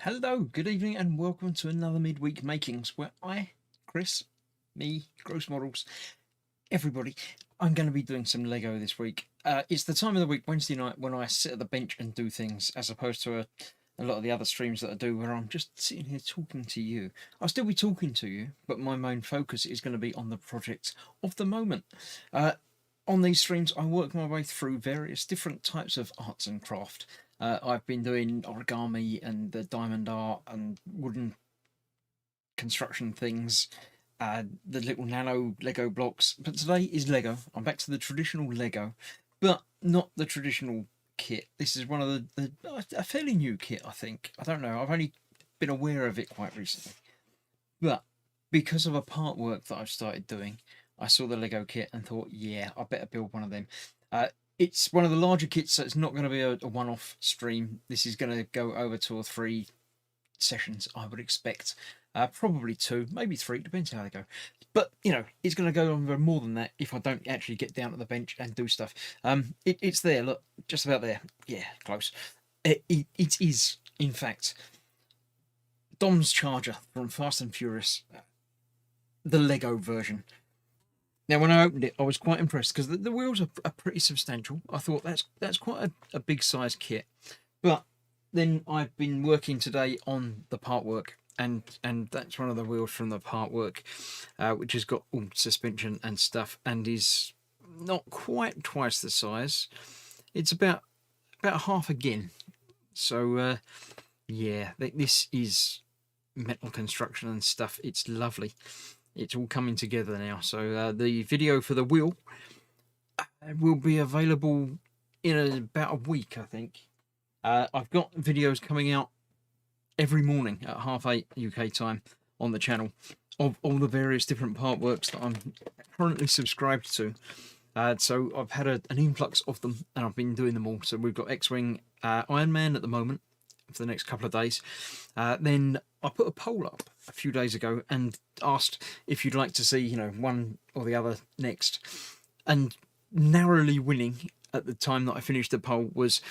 Hello, good evening, and welcome to another Midweek Makings where Chris, me, Gross Models, everybody, I'm going to be doing some Lego this week. It's the time of the week, Wednesday night, when I sit at the bench and do things, as opposed to a lot of the other streams that I do where I'm just sitting here talking to you. I'll still be talking to you, but my main focus is going to be on the projects of the moment. On these streams, I work my way through various different types of arts and craft. I've been doing origami and the diamond art and wooden construction things, the little nano Lego blocks. But today is Lego. I'm back to the traditional Lego, but not the traditional kit. This is one of a fairly new kit, I think. I don't know. I've only been aware of it quite recently, but because of a part work that I've started doing, I saw the Lego kit and thought, yeah, I better build one of them. It's one of the larger kits, so it's not going to be a one-off stream. This is going to go over 2 or 3 sessions, I would expect. Probably 2, maybe 3, depends how they go. But, you know, it's going to go on for more than that if I don't actually get down to the bench and do stuff. It's there, look, just about there. Yeah, close. It is, in fact, Dom's Charger from Fast and Furious, the Lego version. Now, when I opened it, I was quite impressed because the wheels are pretty substantial. I thought that's quite a big size kit. But then I've been working today on the part work, and that's one of the wheels from the part work, which has got all suspension and stuff, and is not quite twice the size. It's about half again. So yeah, this is metal construction and stuff. It's lovely. It's all coming together now. So the video for the wheel will be available in about a week, I think. I've got videos coming out every morning at 8:30 UK time on the channel of all the various different part works that I'm currently subscribed to. So I've had an influx of them and I've been doing them all. So we've got X-Wing Iron Man at the moment for the next couple of days. Then I put a poll up a few days ago and asked if you'd like to see, you know, one or the other next. And narrowly winning at the time that I finished the poll was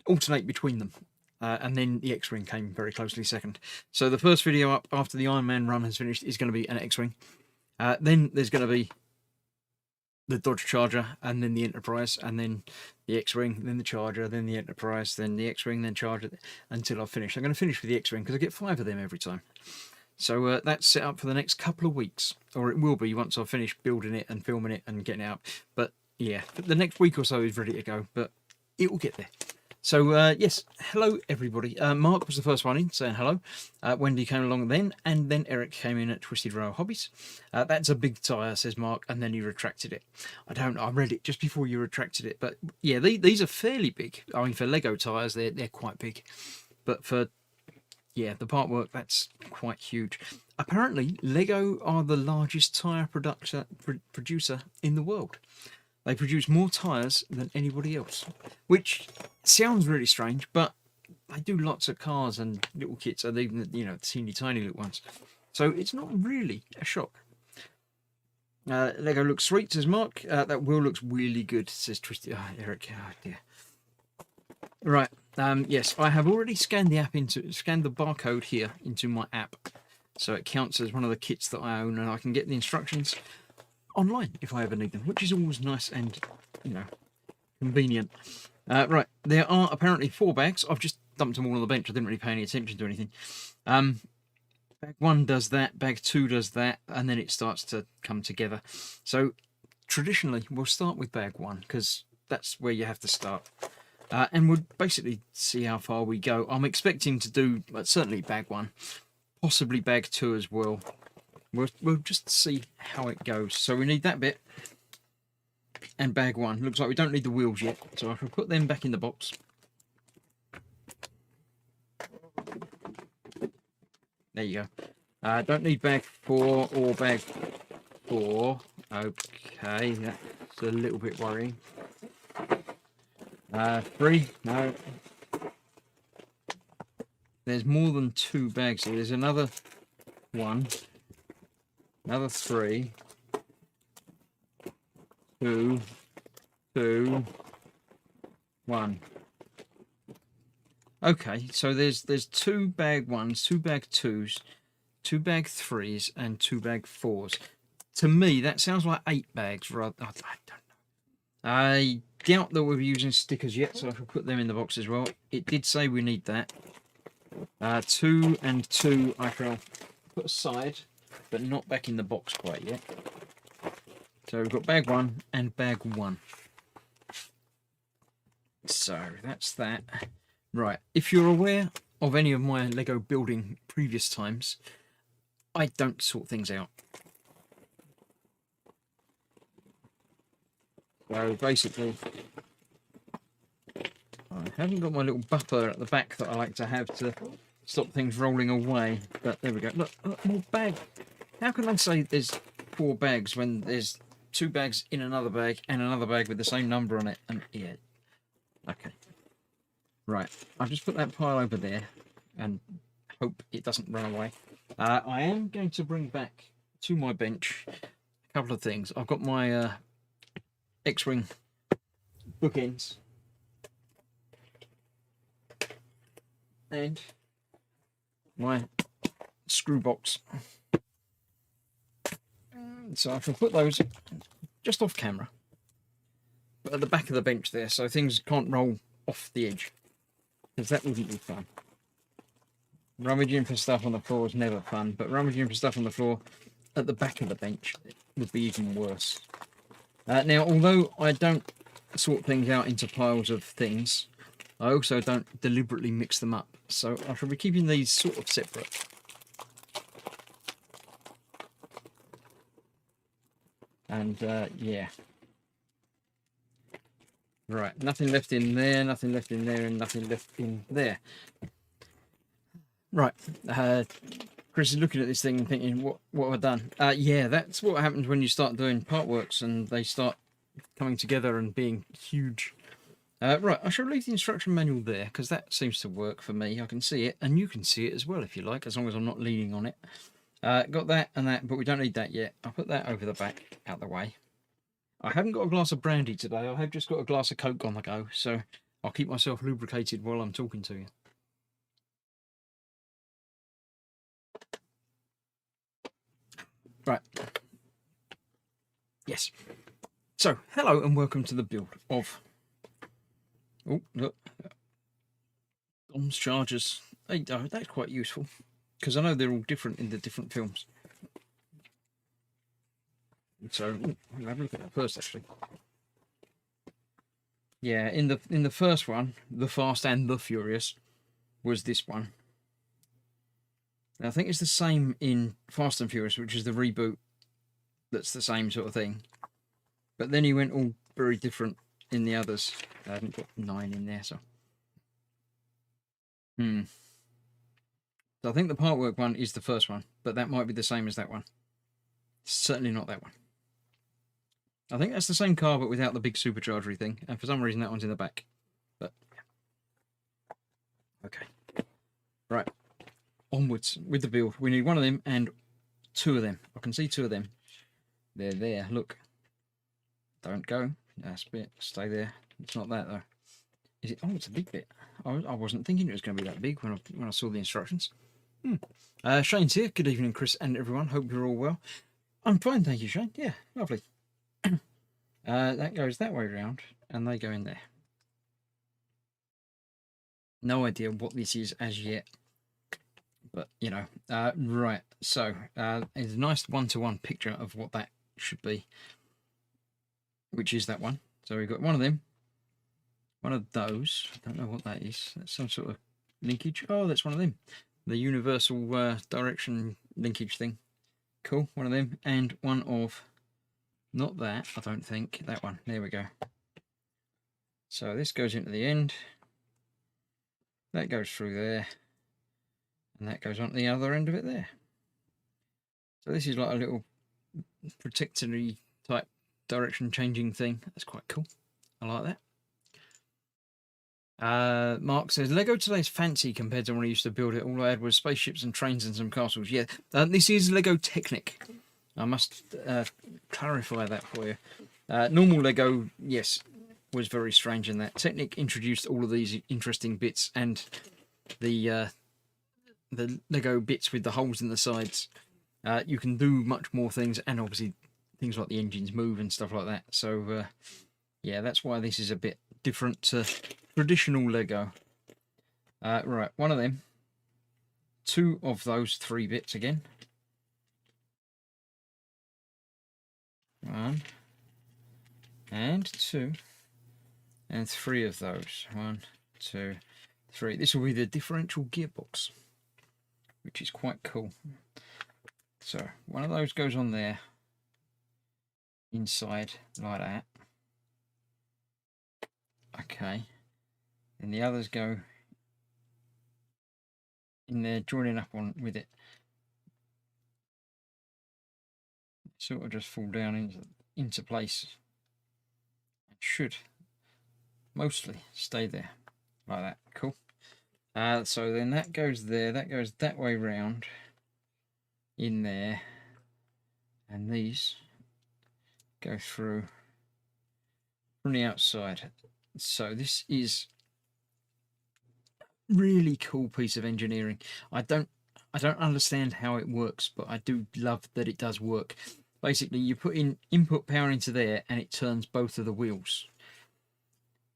alternate between them. And then the X-Wing came very closely second. So the first video up after the Iron Man run has finished is going to be an X-Wing. Then there's going to be the Dodge Charger, and then the Enterprise, and then the X-Wing, then the Charger, then the Enterprise, then the X-Wing, then Charger, until I've finished. I'm going to finish with the X-Wing because I get 5 of them every time. So that's set up for the next couple of weeks, or it will be once I've finished building it and filming it and getting it out. But yeah, the next week or so is ready to go, but it will get there. So yes, hello everybody. Mark was the first one in saying hello. Wendy came along then, and then Eric came in at Twisted Rail Hobbies. That's a big tyre, says Mark, and then he retracted it. I don't know, I read it just before you retracted it, but yeah, these are fairly big. I mean, for Lego tyres, they're quite big, but for yeah, the part work, that's quite huge. Apparently, Lego are the largest tyre producer in the world. They produce more tyres than anybody else, which sounds really strange, but they do lots of cars and little kits, and even, you know, teeny tiny little ones. So it's not really a shock. Lego looks sweet, says Mark. That wheel looks really good, says Twisty. Oh, Eric, oh dear. Right. Yes, I have already scanned the barcode here into my app, so it counts as one of the kits that I own, and I can get the instructions online if I ever need them, which is always nice and, you know, convenient. Right, there are apparently 4 bags. I've just dumped them all on the bench. I didn't really pay any attention to anything. Bag 1 does that, bag 2 does that, and then it starts to come together. So traditionally, we'll start with bag 1 because that's where you have to start. And we'll basically see how far we go. I'm expecting to do certainly bag 1, possibly bag 2 as well. We'll just see how it goes. So we need that bit and bag 1. Looks like we don't need the wheels yet, so I can put them back in the box. There you go. Don't need bag 4 or bag 4. Okay, that's a little bit worrying. 3, no. There's more than 2 bags here. There's another 1. Another 3, 2, 2, 1. Okay, so there's 2 bag 1s, 2 bag 2s, 2 bag 3s, and 2 bag 4s. To me, that sounds like 8 bags. Rather, I don't know. I doubt that we're using stickers yet, so I can put them in the box as well. It did say we need that. 2 and 2 I shall put aside, but not back in the box quite yet. So we've got bag 1 and bag 1. So that's that. Right, if you're aware of any of my Lego building previous times, I don't sort things out. So basically, I haven't got my little buffer at the back that I like to have to stop things rolling away. But there we go. Look, more bag. How can I say there's 4 bags when there's 2 bags in another bag and another bag with the same number on it? And yeah, okay. Right, I've just put that pile over there and hope it doesn't run away. I am going to bring back to my bench a couple of things. I've got my X-Wing bookends and my screw box. So I can put those just off camera, but at the back of the bench there, so things can't roll off the edge, because that wouldn't be fun. Rummaging for stuff on the floor is never fun, but rummaging for stuff on the floor at the back of the bench would be even worse. Now, although I don't sort things out into piles of things, I also don't deliberately mix them up, so I shall be keeping these sort of separate. And yeah. Right, nothing left in there, nothing left in there, and nothing left in there. Right, Chris is looking at this thing and thinking, what have I done? Yeah, that's what happens when you start doing part works and they start coming together and being huge. Right, I shall leave the instruction manual there, because that seems to work for me. I can see it, and you can see it as well if you like, as long as I'm not leaning on it. Got that and that, but we don't need that yet. I'll put that over the back, out the way. I haven't got a glass of brandy today. I have just got a glass of Coke on the go, so I'll keep myself lubricated while I'm talking to you. Right. Yes. So, hello and welcome to the build of... Oh, look. Dom's chargers. Hey, that's quite useful, because I know they're all different in the different films. So, I'll have a look at that first, actually. Yeah, in the first one, The Fast and the Furious was this one. Now, I think it's the same in Fast and Furious, which is the reboot. That's the same sort of thing. But then he went all very different in the others. I haven't got 9 in there, so. So I think the part work one is the first one, but that might be the same as that one. Certainly not that one. I think that's the same car, but without the big superchargery thing. And for some reason, that one's in the back. But, okay. Right. Onwards with the build. We need 1 of them and 2 of them. I can see 2 of them. They're there. Look. Don't go. That's a bit. Stay there. It's not that, though. Is it? Oh, it's a big bit. I wasn't thinking it was going to be that big when I saw the instructions. Shane's here. Good evening, Chris and everyone. Hope you're all well. I'm fine, thank you, Shane. Yeah, lovely. That goes that way around, and they go in there. No idea what this is as yet, but you know. Right, so it's a nice one-to-one picture of what that should be, which is that one. So we've got 1 of them, 1 of those. I don't know what that is. That's some sort of linkage. Oh, that's 1 of them. The universal direction linkage thing. Cool, 1 of them, and 1 of... Not that, I don't think. That one. There we go. So this goes into the end. That goes through there. And that goes on the other end of it there. So this is like a little protectory type direction changing thing. That's quite cool. I like that. Mark says, Lego today is fancy compared to when I used to build it. All I had was spaceships and trains and some castles. Yeah, this is Lego Technic. I must clarify that for you. Normal Lego, yes, was very strange in that. Technic introduced all of these interesting bits, and the Lego bits with the holes in the sides, you can do much more things, and obviously things like the engines move and stuff like that. So yeah, that's why this is a bit different to traditional Lego. Right, one of them, two of those 3 bits again. One and 2 and 3 of those. 1, 2, 3. This will be the differential gearbox, which is quite cool. So one of those goes on there inside like that. Okay, and the others go in there, joining up on with it. Sort of just fall down into place. It should mostly stay there like that. Cool. So then that goes there, that goes that way round in there, and these go through from the outside. So this is really cool piece of engineering. I don't understand how it works, but I do love that it does work. Basically, you put in input power into there and it turns both of the wheels,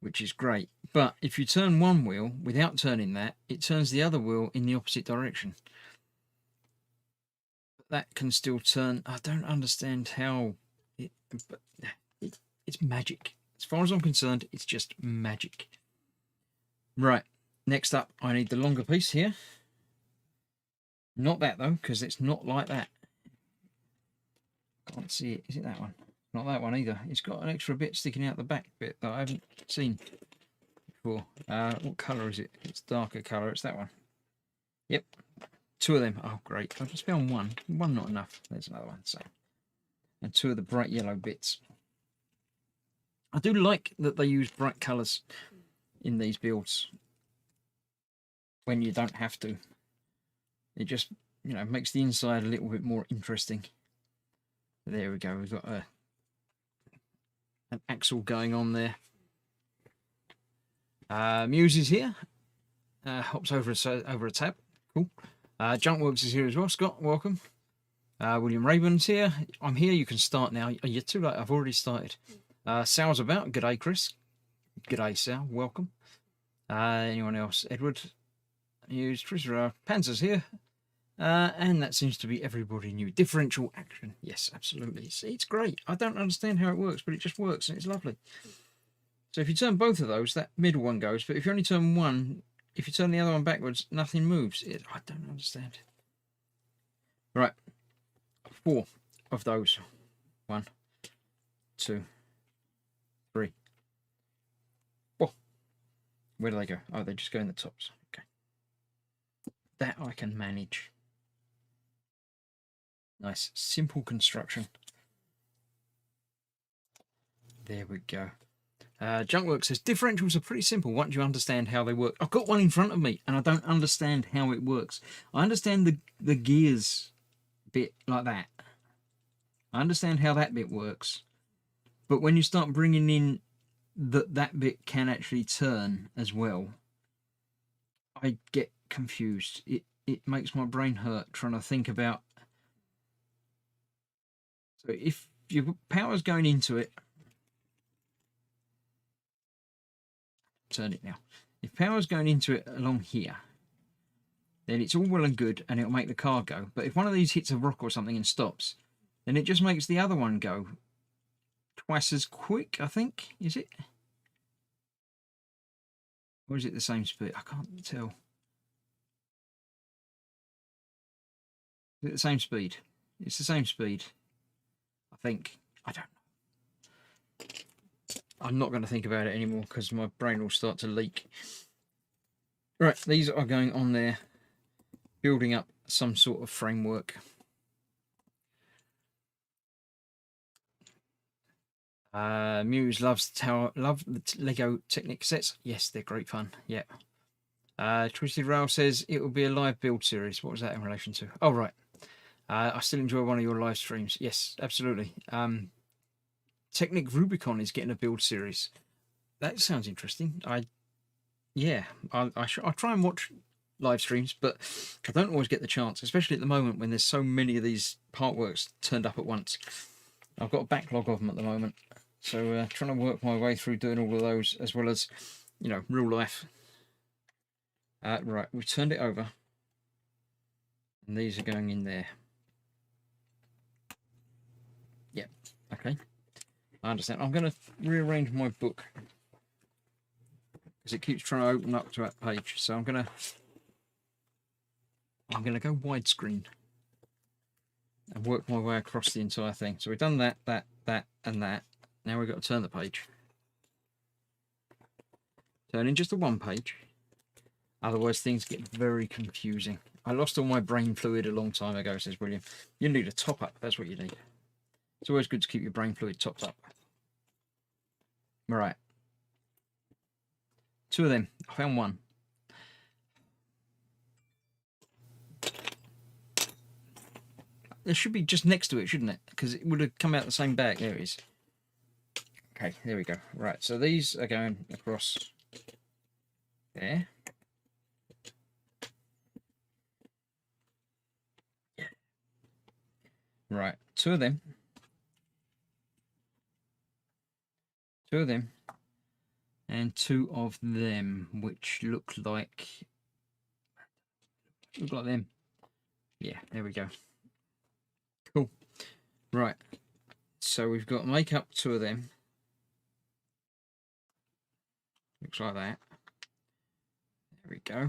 which is great. But if you turn one wheel without turning that, it turns the other wheel in the opposite direction. That can still turn. I don't understand how but it's magic. As far as I'm concerned, it's just magic. Right, next up, I need the longer piece here. Not that though, because it's not like that. Can't see it. Is it that one? Not that one either. It's got an extra bit sticking out the back bit that I haven't seen before. What colour is it? It's darker colour. It's that one. Yep. 2 of them. Oh, great. I've just found one. One not enough. There's another one. So, and 2 of the bright yellow bits. I do like that they use bright colours in these builds when you don't have to. It just, you know, makes the inside a little bit more interesting. There we go. We've got an axle going on there. Muse is here. Hops over a tab. Cool. Junkworks is here as well. Scott, welcome. William Rayburn's here. I'm here. You can start now. Oh, you're too late. I've already started. Sal's about. G'day, Chris. G'day, Sal. Welcome. Anyone else? Edward. Muse. Trisra. Panzer's here. And that seems to be everybody new. Differential action. Yes, absolutely. See, it's great. I don't understand how it works, but it just works and it's lovely. So if you turn both of those, that middle one goes. But if you only turn one, if you turn the other one backwards, nothing moves. I don't understand. Right. 4 of those. 1, 2, 3, 4. Where do they go? Oh, they just go in the tops. Okay. That I can manage. Nice, simple construction. There we go. Junkwork says, differentials are pretty simple once you understand how they work. I've got one in front of me, and I don't understand how it works. I understand the gears bit like that. I understand how that bit works. But when you start bringing in that bit can actually turn as well, I get confused. It makes my brain hurt trying to think about. So if your power's going into it, turn it now. If power's going into it along here, then it's all well and good and it'll make the car go. But if one of these hits a rock or something and stops, then it just makes the other one go twice as quick, I think. Is it? Or is it the same speed? I can't tell. Is it the same speed? It's the same speed. I think. I don't know. I'm not going to think about it anymore because my brain will start to leak. Right, these are going on there, building up some sort of framework. Muse loves the Lego Technic sets. Yes, they're great fun. Yeah. Twisted Rail says it will be a live build series. What was that in relation to? Oh, right. I still enjoy one of your live streams. Yes, absolutely. Technic Rubicon is getting a build series. That sounds interesting. I'll try and watch live streams, but I don't always get the chance, especially at the moment when there's so many of these part works turned up at once. I've got a backlog of them at the moment, so trying to work my way through doing all of those, as well as, you know, real life. Right, we've turned it over, and these are going in there. Yep, okay, I understand. I'm going to rearrange my book because it keeps trying to open up to that page, so I'm going to go widescreen and work my way across the entire thing. So we've done that, and that. Now we've got to turn the page. Turning just the one page. Otherwise things get very confusing. I lost all my brain fluid a long time ago, says William. You need a top up, that's what you need. It's always good to keep your brain fluid topped up. Right. 2 of them. I found one. There should be just next to it, shouldn't it? Because it would have come out the same bag. There it is. Okay, there we go. Right, so these are going across there. Right, 2 of them. 2 of them. And 2 of them, which look like them. Yeah, there we go. Cool. Right, so we've got make up 2 of them. Looks like that. There we go.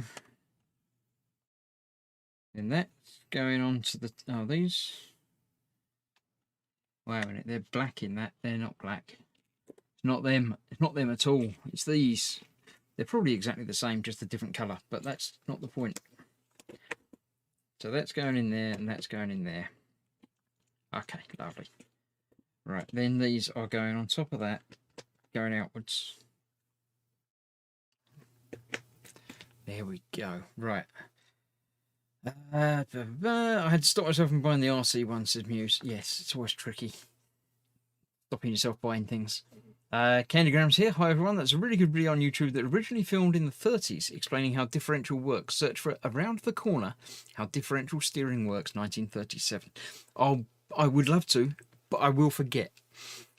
And that's going on to the... Oh, these... Wait a minute, they're black in that. They're not black. It's not them. It's not them at all. It's these. They're probably exactly the same, just a different colour. But that's not the point. So that's going in there, and that's going in there. Okay, lovely. Right, then these are going on top of that, going outwards. There we go. Right. I had to stop myself from buying the RC one, says Muse. Yes, it's always tricky. Stopping yourself buying things. Candygrams here. Hi everyone. That's a really good video on YouTube that originally filmed in the 30s, explaining how differential works. Search for Around the Corner, How Differential Steering Works, 1937. I would love to, but I will forget.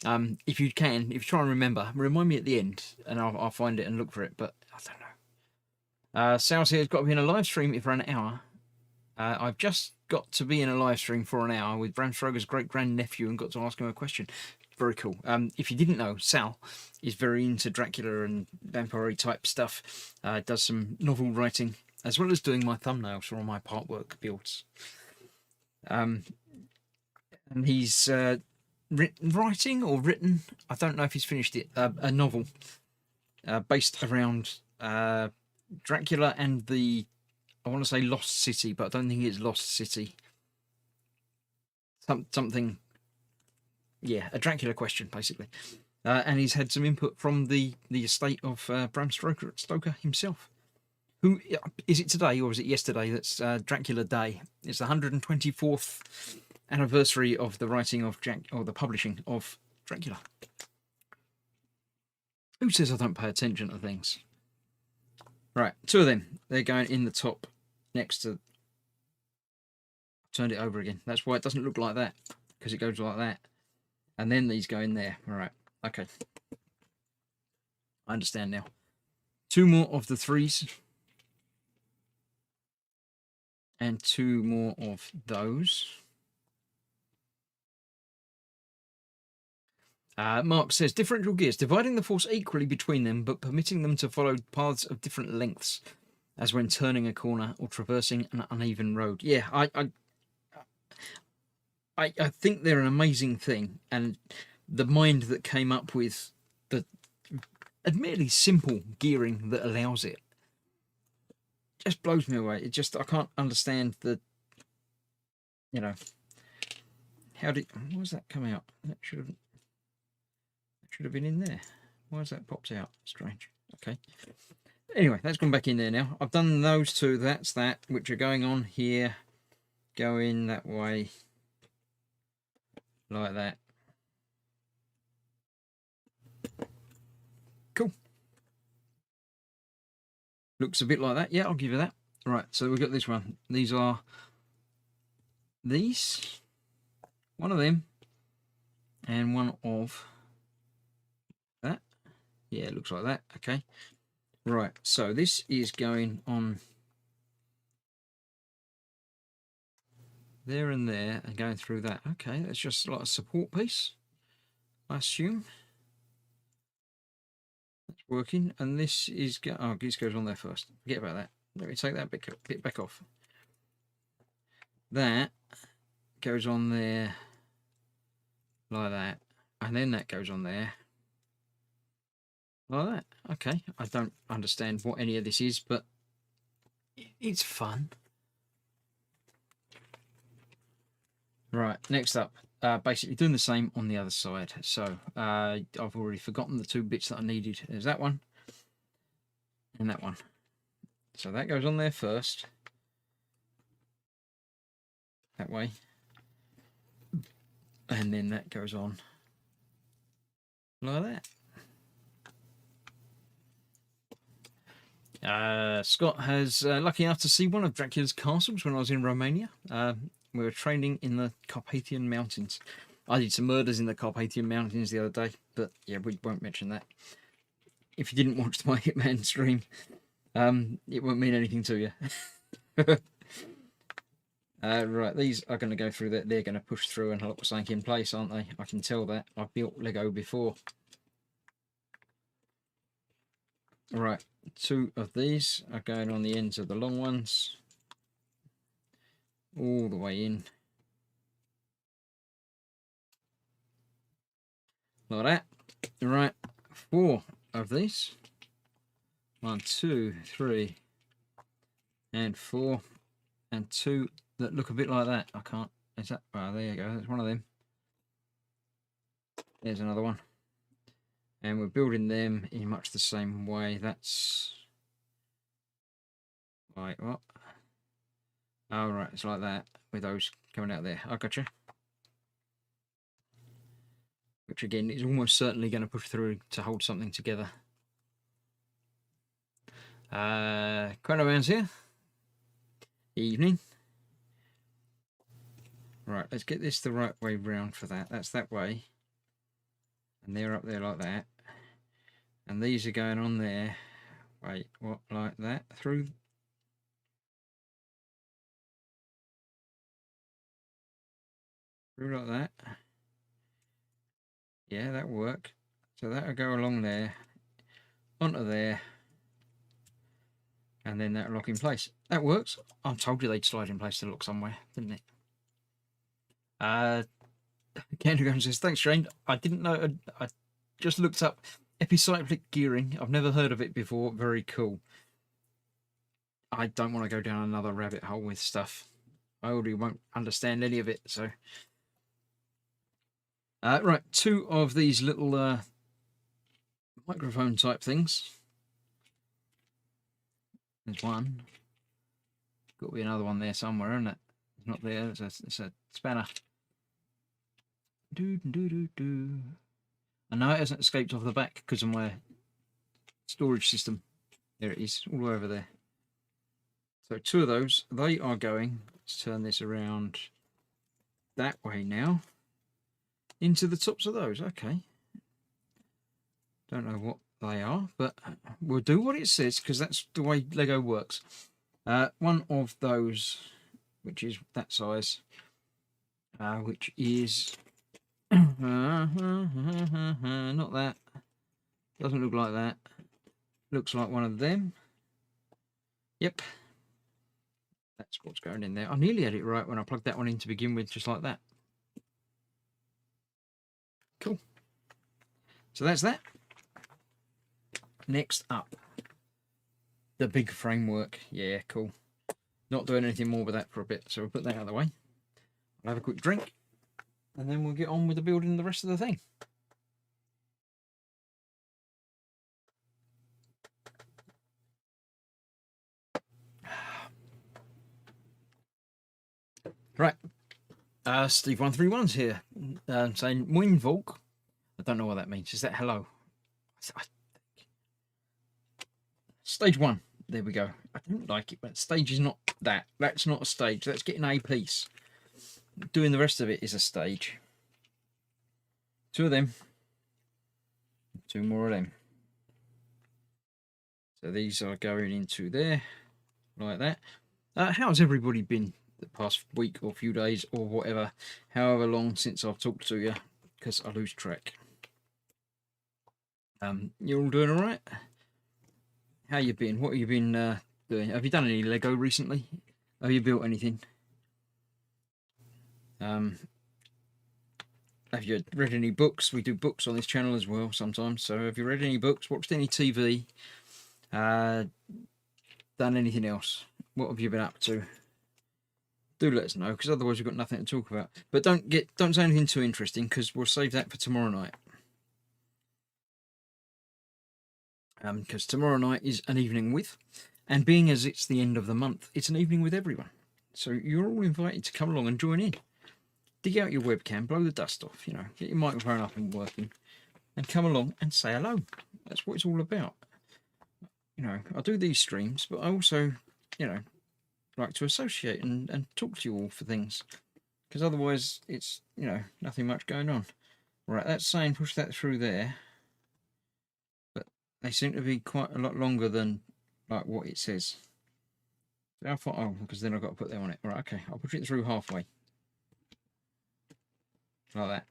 If you can, if you try and remember, remind me at the end, and I'll find it and look for it, but I don't know. Sal's here has got to be in a live stream for an hour. I've just got to be in a live stream for an hour with Bram Stoker's great-grand-nephew and got to ask him a question. Very cool. If you didn't know, Sal is very into Dracula and vampire type stuff. Does some novel writing, as well as doing my thumbnails for all my part work builds. And he's writing, I don't know if he's finished it, a novel based around Dracula and the, I want to say Lost City, but I don't think it's Lost City. Something, yeah, a Dracula question, basically. And he's had some input from the estate of Bram Stoker himself. Who, is it today or is it yesterday that's Dracula Day? It's the 124th anniversary of the writing of the publishing of Dracula. Who says I don't pay attention to things? Right, 2 of them. They're going in the top next to... Turned it over again. That's why it doesn't look like that, because it goes like that. And then these go in there. All right, okay. I understand now. 2 more of the 3s. And 2 more of those. Mark says, differential gears, dividing the force equally between them, but permitting them to follow paths of different lengths, as when turning a corner or traversing an uneven road. Yeah, I think they're an amazing thing, and the mind that came up with the admittedly simple gearing that allows it just blows me away. It just, I can't understand the, you know, why does that come out? That should have been in there. Why has that popped out? Strange. Okay. Anyway, that's gone back in there now. I've done those 2. That's that, which are going on here, going that way, like that. Cool. Looks a bit like that. Yeah, I'll give you that. Right, so we've got this one. These are these, one of them, and one of that. Yeah, it looks like that. Okay. Right, so this is going on there and there and going through that. Okay, that's just like a support piece, I assume. That's working. And this is, oh, this goes on there first. Forget about that. Let me take that bit back off. That goes on there like that. And then that goes on there like that. Okay, I don't understand what any of this is, but it's fun. Right, next up, basically doing the same on the other side. So I've already forgotten the two bits that I needed. There's that one and that one. So that goes on there first, that way, and then that goes on like that. Scott has lucky enough to see one of Dracula's castles when I was in Romania. We were training in the Carpathian Mountains. I did some murders in the Carpathian Mountains the other day, but yeah, we won't mention that. If you didn't watch my Hitman stream, it won't mean anything to you. Right, these are going to go through that. They're going to push through and lock something in place, aren't they? I can tell that. I've built Lego before. Right, two of these are going on the ends of the long ones, all the way in. Like that. Right, 4 of these. 1, 2, 3, and 4, and 2 that look a bit like that. I can't. Is that? Oh, there you go. That's one of them. There's another one. And we're building them in much the same way. That's right. What? Oh, right. It's like that with those coming out there. I gotcha. Which again is almost certainly going to push through to hold something together. Chronoman's here. Evening. Right, let's get this the right way round for that. That's that way. And they're up there like that. And these are going on there. Wait, what? Like that? Through like that. Yeah, that'll work. So that'll go along there, onto there, and then that'll lock in place. That works. I told you they'd slide in place to look somewhere, didn't it? Candygram says, thanks, Shane. I didn't know. I just looked up epicyclic gearing. I've never heard of it before. Very cool. I don't want to go down another rabbit hole with stuff. I already won't understand any of it, so. Right, 2 of these little microphone type things. There's one. Got to be another one there somewhere, isn't it? It's not there. It's a spanner. I know it hasn't escaped off the back because of my storage system. There it is, all over there. So 2 of those, they are going. Let's turn this around that way now. Into the tops of those. Okay. Don't know what they are, but we'll do what it says because that's the way Lego works. One of those, which is that size, which is not that. Doesn't look like that. Looks like one of them. Yep. That's what's going in there. I nearly had it right when I plugged that one in to begin with, just like that. Cool. So that's that. Next up, the big framework. Yeah, cool. Not doing anything more with that for a bit, so we'll put that out of the way. I'll have a quick drink, and then we'll get on with the building the rest of the thing. Right. Steve131's here, saying Moinvolk. I don't know what that means. Is that hello? Stage 1. there we go. I don't like it, but stage is not that. That's not a stage. That's getting a piece. Doing the rest of it is a stage. 2 of them. 2 more of them. So these are going into there, like that. How's everybody been the past week or few days or whatever, however long since I've talked to you, because I lose track. You're all doing all right? How you been? What have you been doing? Have you done any Lego recently? Have you built anything? Have you read any books? We do books on this channel as well sometimes. So have you read any books? Watched any TV? Done anything else? What have you been up to? Do let us know, because otherwise we've got nothing to talk about. But don't say anything too interesting, because we'll save that for tomorrow night. Because tomorrow night is an evening with, and being as it's the end of the month, it's an evening with everyone. So you're all invited to come along and join in. Dig out your webcam, blow the dust off, you know, get your microphone up and working, and come along and say hello. That's what it's all about. You know, I do these streams, but I also, you know, like to associate and talk to you all for things, because otherwise it's, you know, nothing much going on. Right, that's saying push that through there, but they seem to be quite a lot longer than like what it says. How far? Oh, because then I've got to put them on it. Right, okay, I'll push it through halfway, like that,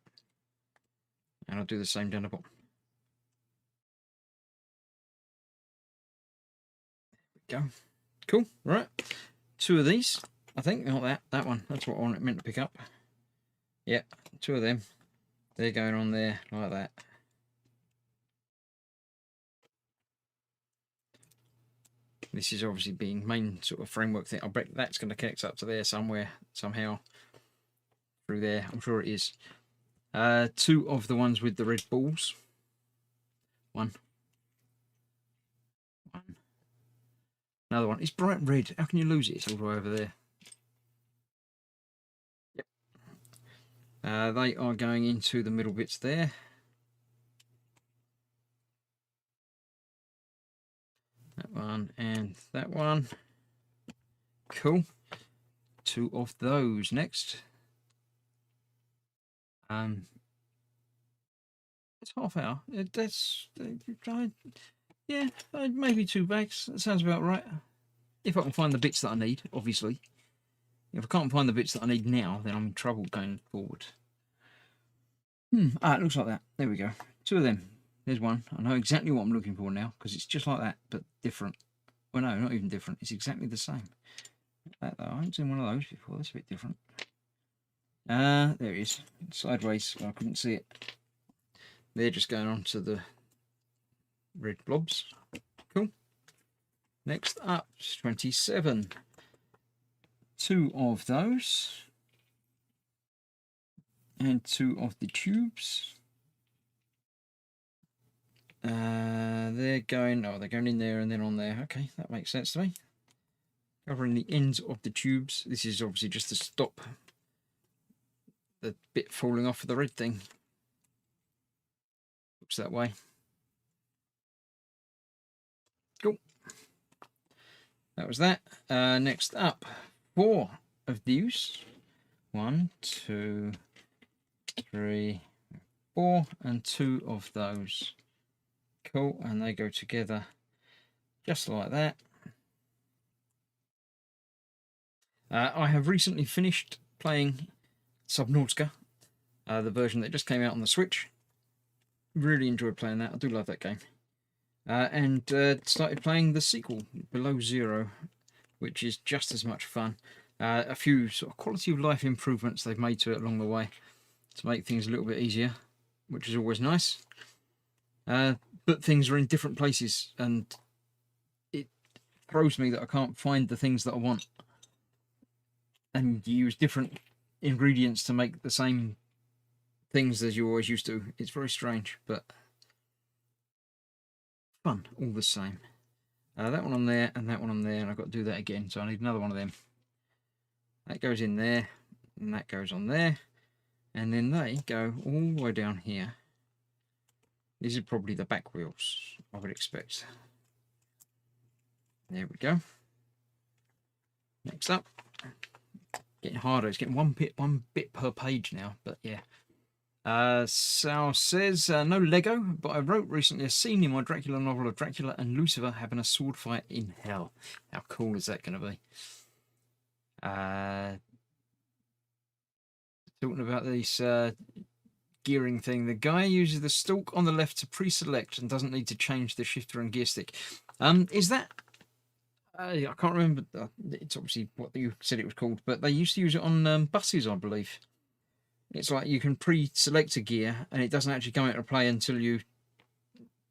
and I'll do the same down the bottom. There we go. Cool. Right, 2 of these, I think. Not that one. That's what I meant to pick up. Yeah, 2 of them. They're going on there like that. This is obviously being main sort of framework thing. I bet that's going to connect up to there somewhere, somehow. Through there, I'm sure it is. 2 of the ones with the red balls. One. Another one. It's bright red. How can you lose it? It's all the way over there. Yep. They are going into the middle bits there. That one and that one. Cool. 2 of those next. It's half hour. That's yeah, maybe 2 bags. That sounds about right. If I can find the bits that I need, obviously. If I can't find the bits that I need now, then I'm in trouble going forward. It looks like that. There we go. 2 of them. There's one. I know exactly what I'm looking for now, because it's just like that, but different. Well, no, not even different. It's exactly the same. That though, I haven't seen one of those before. That's a bit different. There it is. Sideways. Well, I couldn't see it. They're just going on to the red blobs. Cool. Next up, 27. 2 of those. And 2 of the tubes. They're going in there and then on there. Okay, that makes sense to me. Covering the ends of the tubes. This is obviously just to stop the bit falling off of the red thing. Looks that way. Cool. That was that. Next up, 4 of these. 1, 2, 3, 4, and 2 of those. Cool, and they go together just like that. I have recently finished playing Subnautica, the version that just came out on the Switch. Really enjoyed playing that. I do love that game. And started playing the sequel, Below Zero, which is just as much fun. A few sort of quality of life improvements they've made to it along the way to make things a little bit easier, which is always nice. But things are in different places, and it throws me that I can't find the things that I want. And you use different ingredients to make the same things as you always used to. It's very strange, but fun all the same. That one on there and that one on there, and I've got to do that again, so I need another one of them. That goes in there, and that goes on there, and then they go all the way down here. These are probably the back wheels, I would expect. There we go. Next up, getting harder. It's getting one bit per page now, but yeah. Sal says, no Lego, but I wrote recently a scene in my Dracula novel of Dracula and Lucifer having a sword fight in hell. How cool is that going to be? Talking about this gearing thing. The guy uses the stalk on the left to pre-select and doesn't need to change the shifter and gear stick. Is that... I can't remember. It's obviously what you said it was called, but they used to use it on buses, I believe. It's like you can pre-select a gear and it doesn't actually come into play until you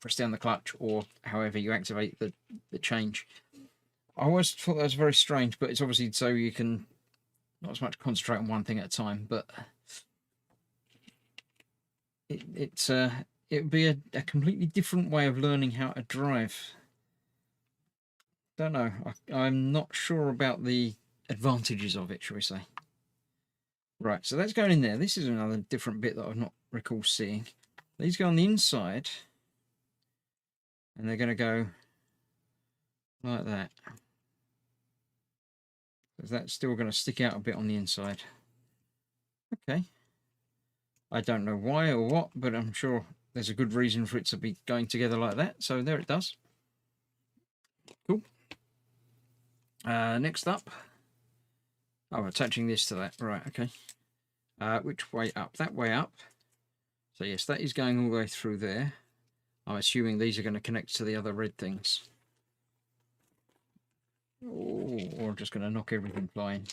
press down the clutch or however you activate the change. I always thought that was very strange, but it's obviously so you can not as much concentrate on one thing at a time, but it would be a completely different way of learning how to drive. Don't know. I'm not sure about the advantages of it, shall we say. Right, so that's going in there. This is another different bit that I've not recall seeing. These go on the inside, and they're going to go like that. So that's still going to stick out a bit on the inside. Okay. I don't know why or what, but I'm sure there's a good reason for it to be going together like that. So there it does. Cool. Next up. Oh, attaching this to that. Right, okay. Which way up? That way up. So yes, that is going all the way through there. I'm assuming these are going to connect to the other red things. Oh, or just going to knock everything flying.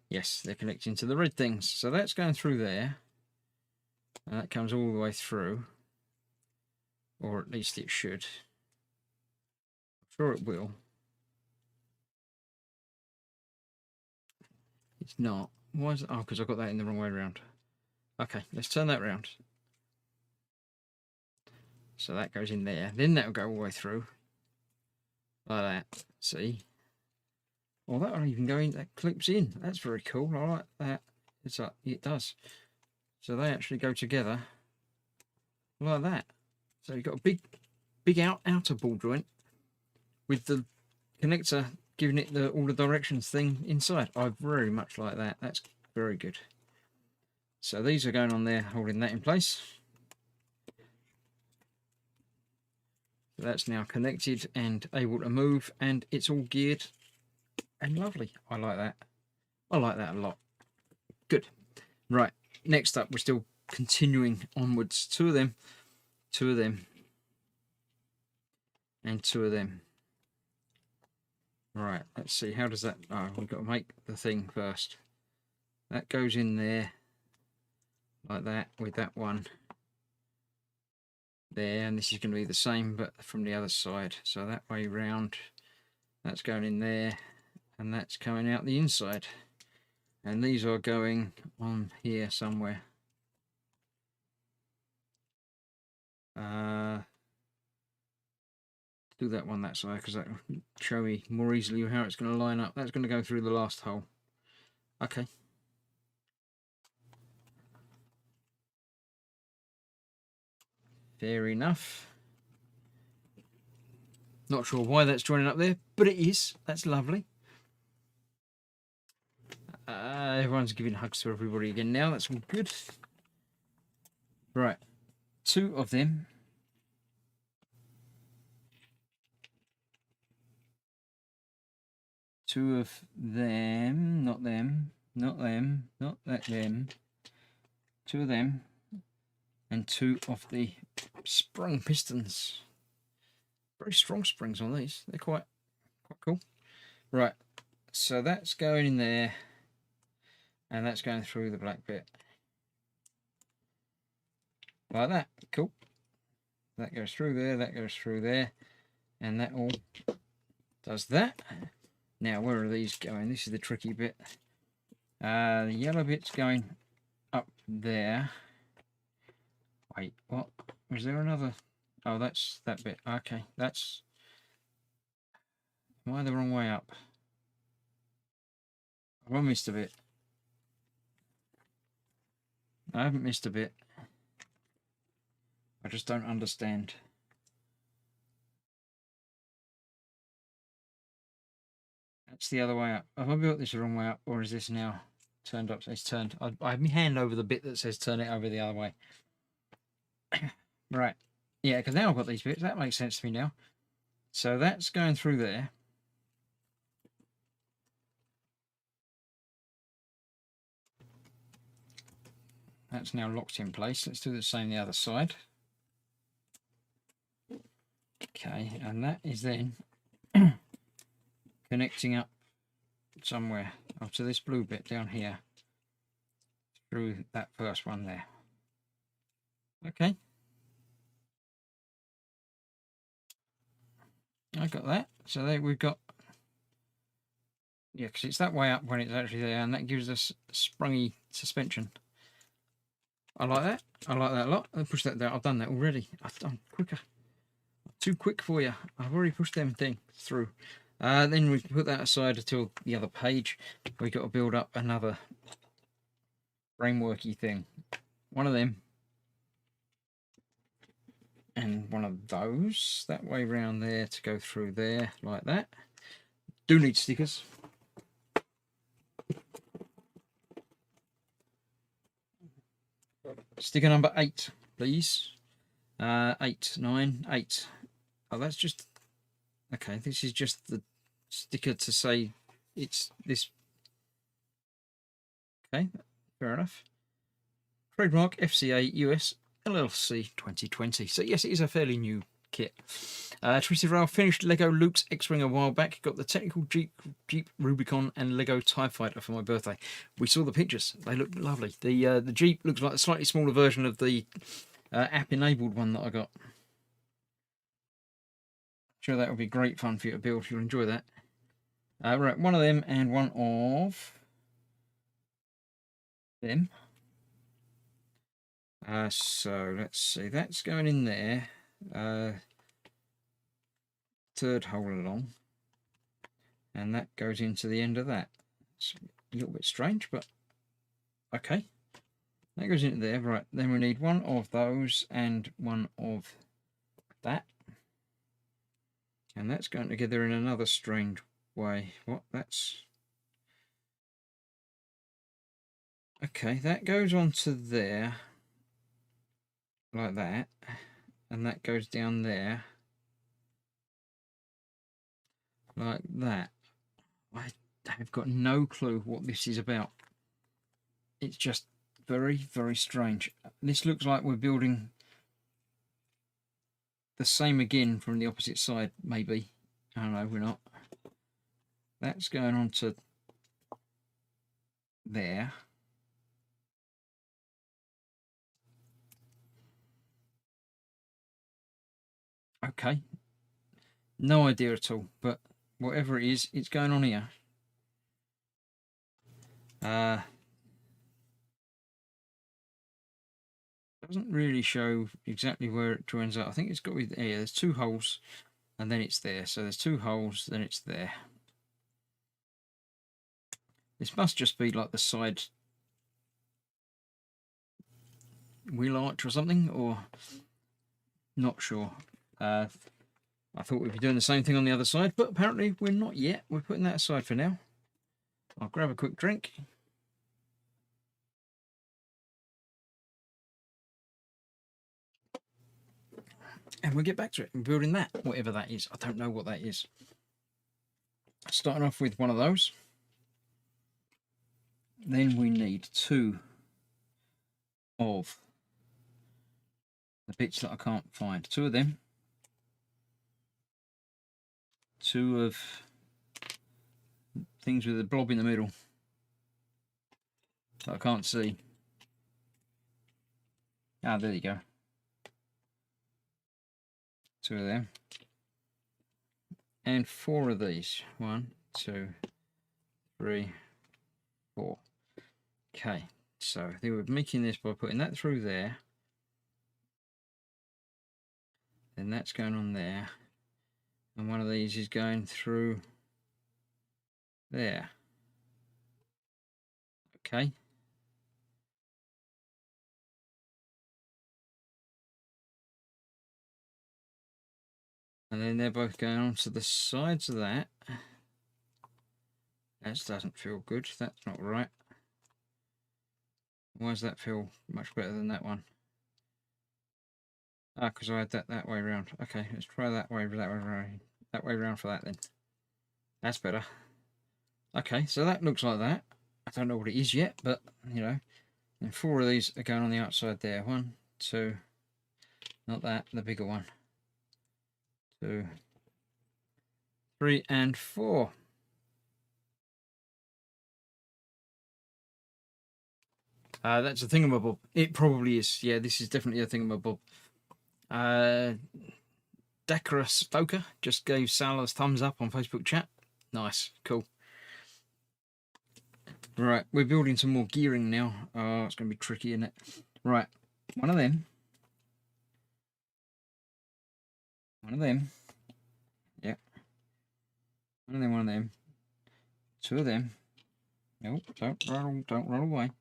Yes, they're connecting to the red things. So that's going through there. And that comes all the way through. Or at least it should. I'm sure it will. It's not. Why is it? Oh, because I got that in the wrong way around. Okay, let's turn that around. So that goes in there. Then that will go all the way through. Like that. See? Well, that will even go in. That clips in. That's very cool. I like that. It's like, it does. So they actually go together like that. So you've got a big outer ball joint with the connector giving it all the directions thing inside. I very much like that. That's very good. So these are going on there, holding that in place. So that's now connected and able to move, and it's all geared and lovely. I like that. I like that a lot. Good. Right. Next up, we're still continuing onwards. Two of them, and two of them. Right, let's see, how does that... Oh, we've got to make the thing first. That goes in there, like that, with that one there, and this is going to be the same, but from the other side. So that way round, that's going in there, and that's coming out the inside. And these are going on here somewhere. Do that one that side, because that will show me more easily how it's going to line up. That's going to go through the last hole. Okay. Fair enough. Not sure why that's joining up there, but it is. That's lovely. Everyone's giving hugs to everybody again now. That's all good. Right. Two of them. Two of them. Not them. Not them. Not that them. Two of them. And two of the sprung pistons. Very strong springs on these. They're quite cool. Right. So that's going in there. And that's going through the black bit. Like that. Cool. That goes through there. That goes through there. And that all does that. Now, where are these going? This is the tricky bit. The yellow bit's going up there. Wait, what? Was there another? Oh, that's that bit. Okay, that's... Am I the wrong way up? Have I missed a bit? I haven't missed a bit. I just don't understand. That's the other way up. Have I built this the wrong way up, or is this now turned up? It's turned. I have my hand over the bit that says turn it over the other way. Right. Yeah, because now I've got these bits. That makes sense to me now. So that's going through there. That's now locked in place. Let's do the same the other side. Okay, and that is then connecting up somewhere up to this blue bit down here through that first one there. Okay. I got that. So there we've got, yeah, because it's that way up when it's actually there, and that gives us sprungy suspension. I like that. I like that a lot. I'll push that down. I've done that already. I've done quicker. Too quick for you. I've already pushed them thing through. Then we put that aside until the other page. We've got to build up another frameworky thing. One of them. And one of those. That way round there to go through there like that. Do need stickers. Sticker number 8, please. 8, 9, 8. Oh, that's just... Okay, this is just the sticker to say it's this. Okay, fair enough. Trademark FCA US LLC 2020. So yes, it is a fairly new kit. Twisted Rail finished Lego Luke's X-Wing a while back. Got the technical Jeep Rubicon and Lego TIE Fighter for my birthday. We saw the pictures. They look lovely. The Jeep looks like a slightly smaller version of the app-enabled one that I got. Sure, that would be great fun for you to build. You'll enjoy that. Right, one of them and one of them. So let's see. That's going in there. Third hole along, and that goes into the end of that. It's a little bit strange, but okay. That goes into there. Right, then we need one of those and one of that. And that's going together in another strange way. What? That's... Okay, that goes onto there. Like that. And that goes down there. Like that. I have got no clue what this is about. It's just very, very strange. This looks like we're building the same again from the opposite side, maybe. I don't know, we're not. That's going on to there. Okay. No idea at all, but whatever it is, it's going on here. Doesn't really show exactly where it joins up. I think it's got with here. There's 2 holes, and then it's there. So there's 2 holes, then it's there. This must just be like the side wheel arch or something, or not sure. I thought we'd be doing the same thing on the other side, but apparently we're not yet. We're putting that aside for now. I'll grab a quick drink. And we'll get back to it and building that, whatever that is. I don't know what that is. Starting off with one of those. Then we need 2 of the bits that I can't find. 2 of them. 2 of things with a blob in the middle that I can't see. Ah, there you go. 2 of them. And 4 of these. 1, 2, 3, 4. Okay, so they were making this by putting that through there. Then that's going on there. And one of these is going through there. Okay. And then they're both going on to the sides of that. That doesn't feel good. That's not right. Why does that feel much better than that one? Ah, because I had that way around. Okay, let's try that way around for that then. That's better. Okay, so that looks like that. I don't know what it is yet, but you know, and 4 of these are going on the outside there. 1, 2, not that, the bigger one. 2, 3, and 4. That's a thingamabob. It probably is. Yeah, this is definitely a thingamabob. Decorous Poker just gave Sal a thumbs up on Facebook chat. Nice, cool. Right, we're building some more gearing now. Oh, it's going to be tricky, isn't it? Right, one of them. One of them. Yeah. One of them, one of them. 2 of them. Nope, don't run away.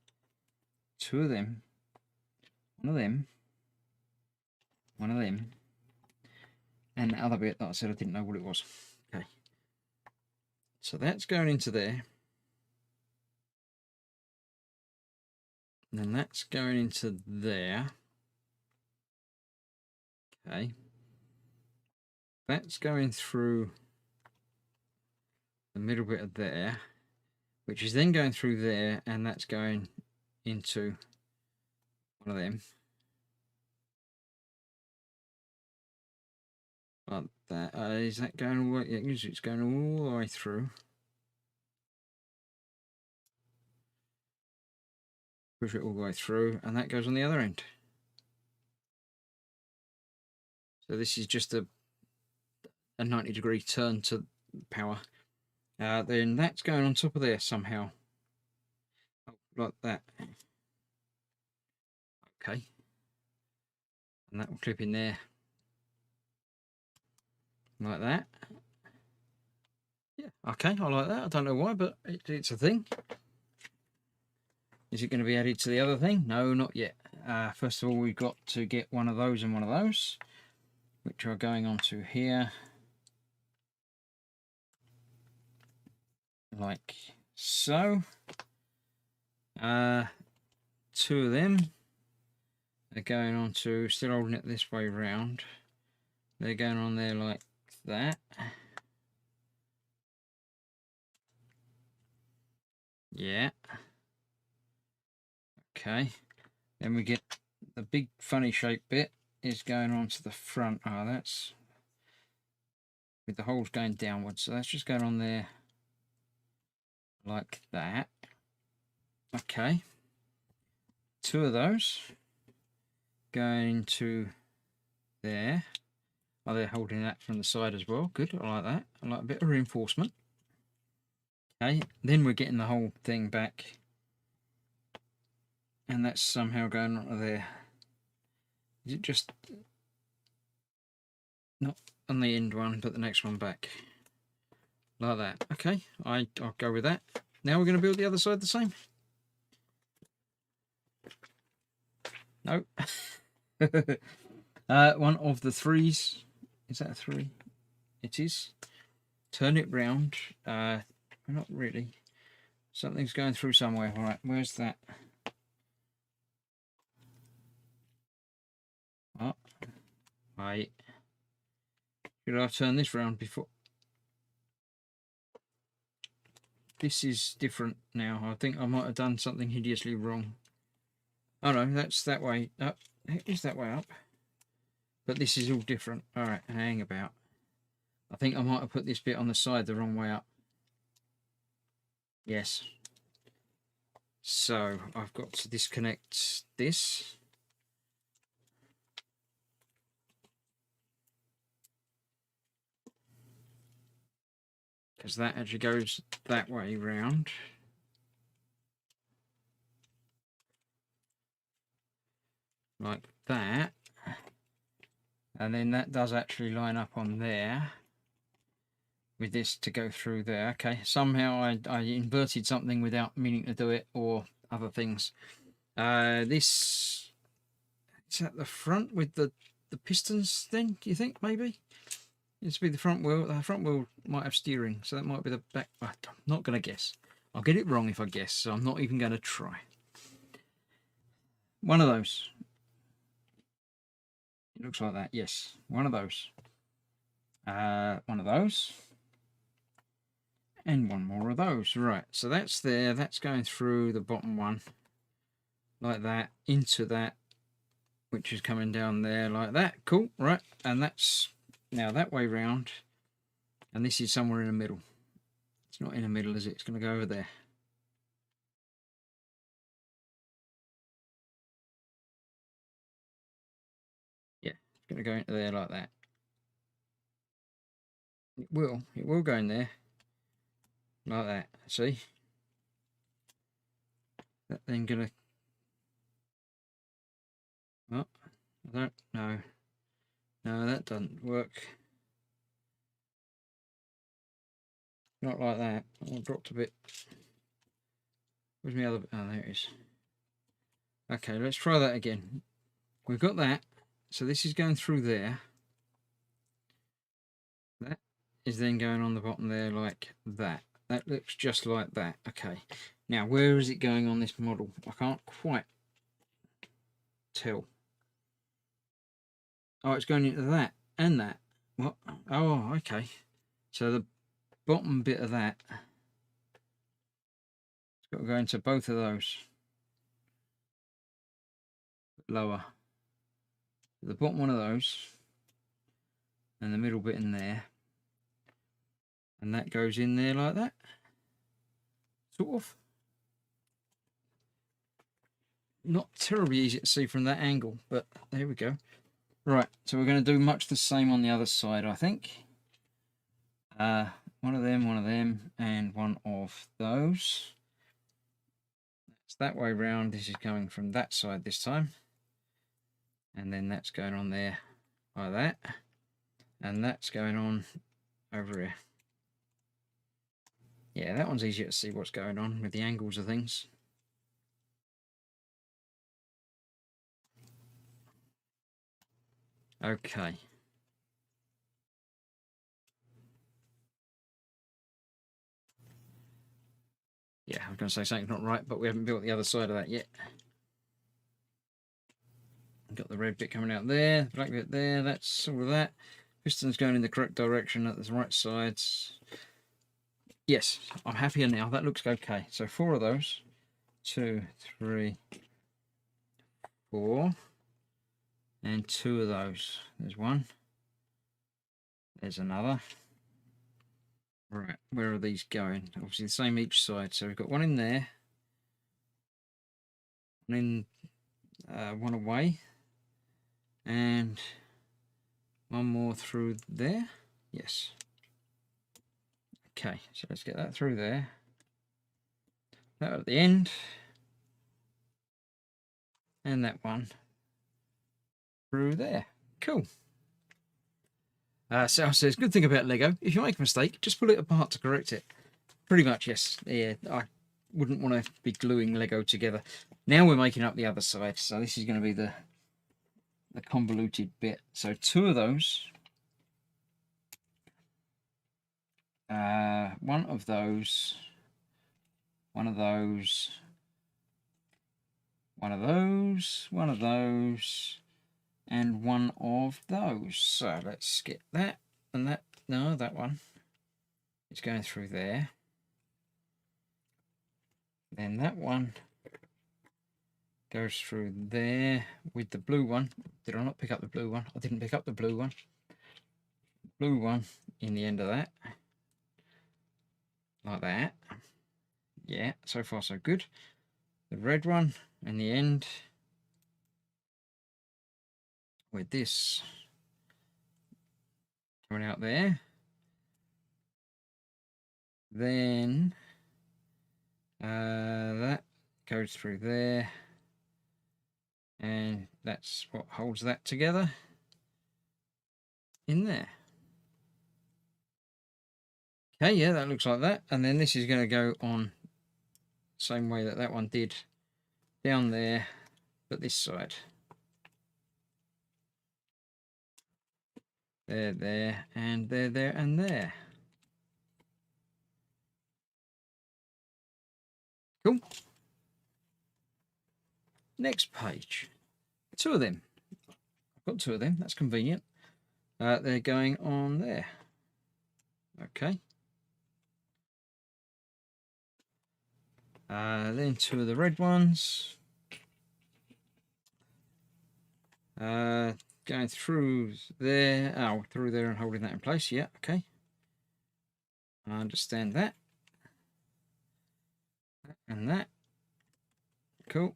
2 of them. One of them. One of them. And the other bit that I said I didn't know what it was. Okay. So that's going into there. And then that's going into there. Okay. That's going through the middle bit of there, which is then going through there, and that's going into one of them. Like that. Is that going all the way? Yeah, it's going all the way through. Push it all the way through, and that goes on the other end. So this is just a 90-degree turn to power. Then that's going on top of there somehow. Oh, like that. Okay. And that will clip in there. Like that. Yeah, okay, I like that. I don't know why, but it's a thing. Is it going to be added to the other thing? No, not yet. First of all, we've got to get one of those and one of those, which are going onto here. Like so. 2 of them. They're going on to, still holding it this way round. They're going on there like that. Yeah. Okay. Then we get the big funny shape bit is going on to the front. Oh, that's with the holes going downwards. So that's just going on there like that. Okay. 2 of those going to there. Oh, they're holding that from the side as well. Good. I like that. I like a bit of reinforcement. Okay. Then we're getting the whole thing back. And that's somehow going onto there. Is it just not on the end one, but the next one back? Like that. Okay. I'll go with that. Now we're going to build the other side the same. No. One of the 3s. Is that a 3? It is. Turn it round. Not really. Something's going through somewhere. All right, where's that? Oh, wait. Should I turn this round before? This is different now. I think I might have done something hideously wrong. Oh no, that's that way up. It is that way up. But this is all different. All right, hang about. I think I might have put this bit on the side the wrong way up. Yes. So I've got to disconnect this. Because that actually goes that way round. Like that. And then that does actually line up on there. With this to go through there. Okay, somehow I inverted something without meaning to do it, or other things. This is at the front with the pistons then, do you think, maybe? It's be the front wheel. The front wheel might have steering, so that might be the back. I'm not going to guess. I'll get it wrong if I guess, so I'm not even going to try. One of those. It looks like that. Yes, one of those. One of those. And one more of those. Right, so that's there. That's going through the bottom one like that into that, which is coming down there like that. Cool, right, and that's now that way round, and this is somewhere in the middle. It's not in the middle, is it? It's going to go over there. Yeah, it's going to go into there like that. It will go in there like that. See, that then gonna, oh, I don't know. No, that doesn't work. Not like that. Oh, dropped a bit. Where's my other? Oh, there it is. Okay, let's try that again. We've got that. So this is going through there. That is then going on the bottom there like that. That looks just like that. Okay. Now, where is it going on this model? I can't quite tell. Oh, it's going into that and that. What? Oh, okay. So the bottom bit of that, it's got to go into both of those. Lower. The bottom one of those and the middle bit in there. And that goes in there like that. Sort of. Not terribly easy to see from that angle, but there we go. Right, so we're going to do much the same on the other side, I think. One of them, and one of those. It's that way round. This is coming from that side this time. And then that's going on there like that. And that's going on over here. Yeah, that one's easier to see what's going on with the angles of things. Okay. Yeah, I was going to say something's not right, but we haven't built the other side of that yet. Got the red bit coming out there, the black bit there, that's all of that. Piston's going in the correct direction at the right sides. Yes, I'm happier now. That looks okay. So 4 of those. 2, 3, 4. And 2 of those. There's one. There's another. Right, where are these going? Obviously the same each side. So we've got one in there. One in, one away. And one more through there. Yes. Okay, so let's get that through there. That at the end. And that one through there. Cool. Sal says, good thing about Lego, if you make a mistake, just pull it apart to correct it. Pretty much, yes. Yeah, I wouldn't want to be gluing Lego together. Now we're making up the other side, so this is going to be the convoluted bit. So 2 of those. One of those. One of those. One of those. One of those. And one of those. So let's get that and that. No, that one. It's going through there. Then that one goes through there with the blue one. Did I not pick up the blue one? I didn't pick up the blue one. Blue one in the end of that. Like that. Yeah, so far so good. The red one in the end. With this coming out there. Then that goes through there. And that's what holds that together in there. Okay, yeah, that looks like that. And then this is going to go on the same way that that one did down there, but this side. there, and there, and there. Cool. Next page. 2 of them. I've got 2 of them. That's convenient. They're going on there. Okay. Then 2 of the red ones. Going through there. Oh, through there and holding that in place. Yeah, okay. I understand that. And that. Cool.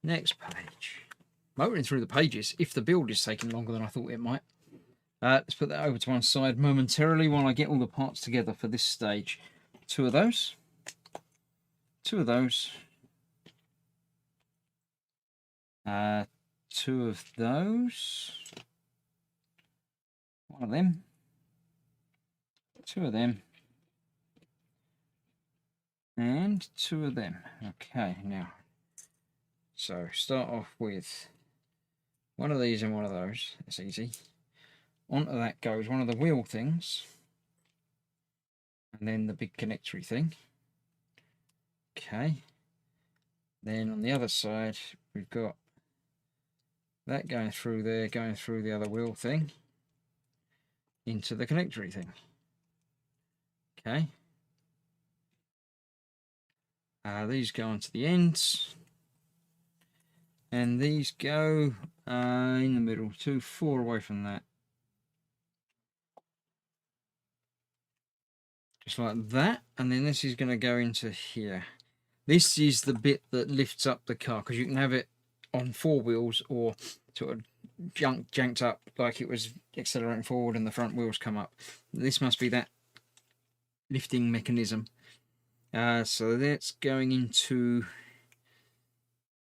Next page. Motoring through the pages, if the build is taking longer than I thought it might. Let's put that over to one side momentarily while I get all the parts together for this stage. 2 of those. 2 of those. 2 of those. 1 of them. 2 of them. And 2 of them. Okay, now. So start off with 1 of these and 1 of those. That's easy. Onto that goes 1 of the wheel things. And then the big connectory thing. Okay. Then on the other side, we've got that going through there, going through the other wheel thing into the connectory thing. Okay. These go onto the ends. And these go in the middle, 2, 4 away from that. Just like that. And then this is going to go into here. This is the bit that lifts up the car, because you can have it on 4 wheels or sort of janked up like it was accelerating forward and the front wheels come up. This must be that lifting mechanism. So that's going into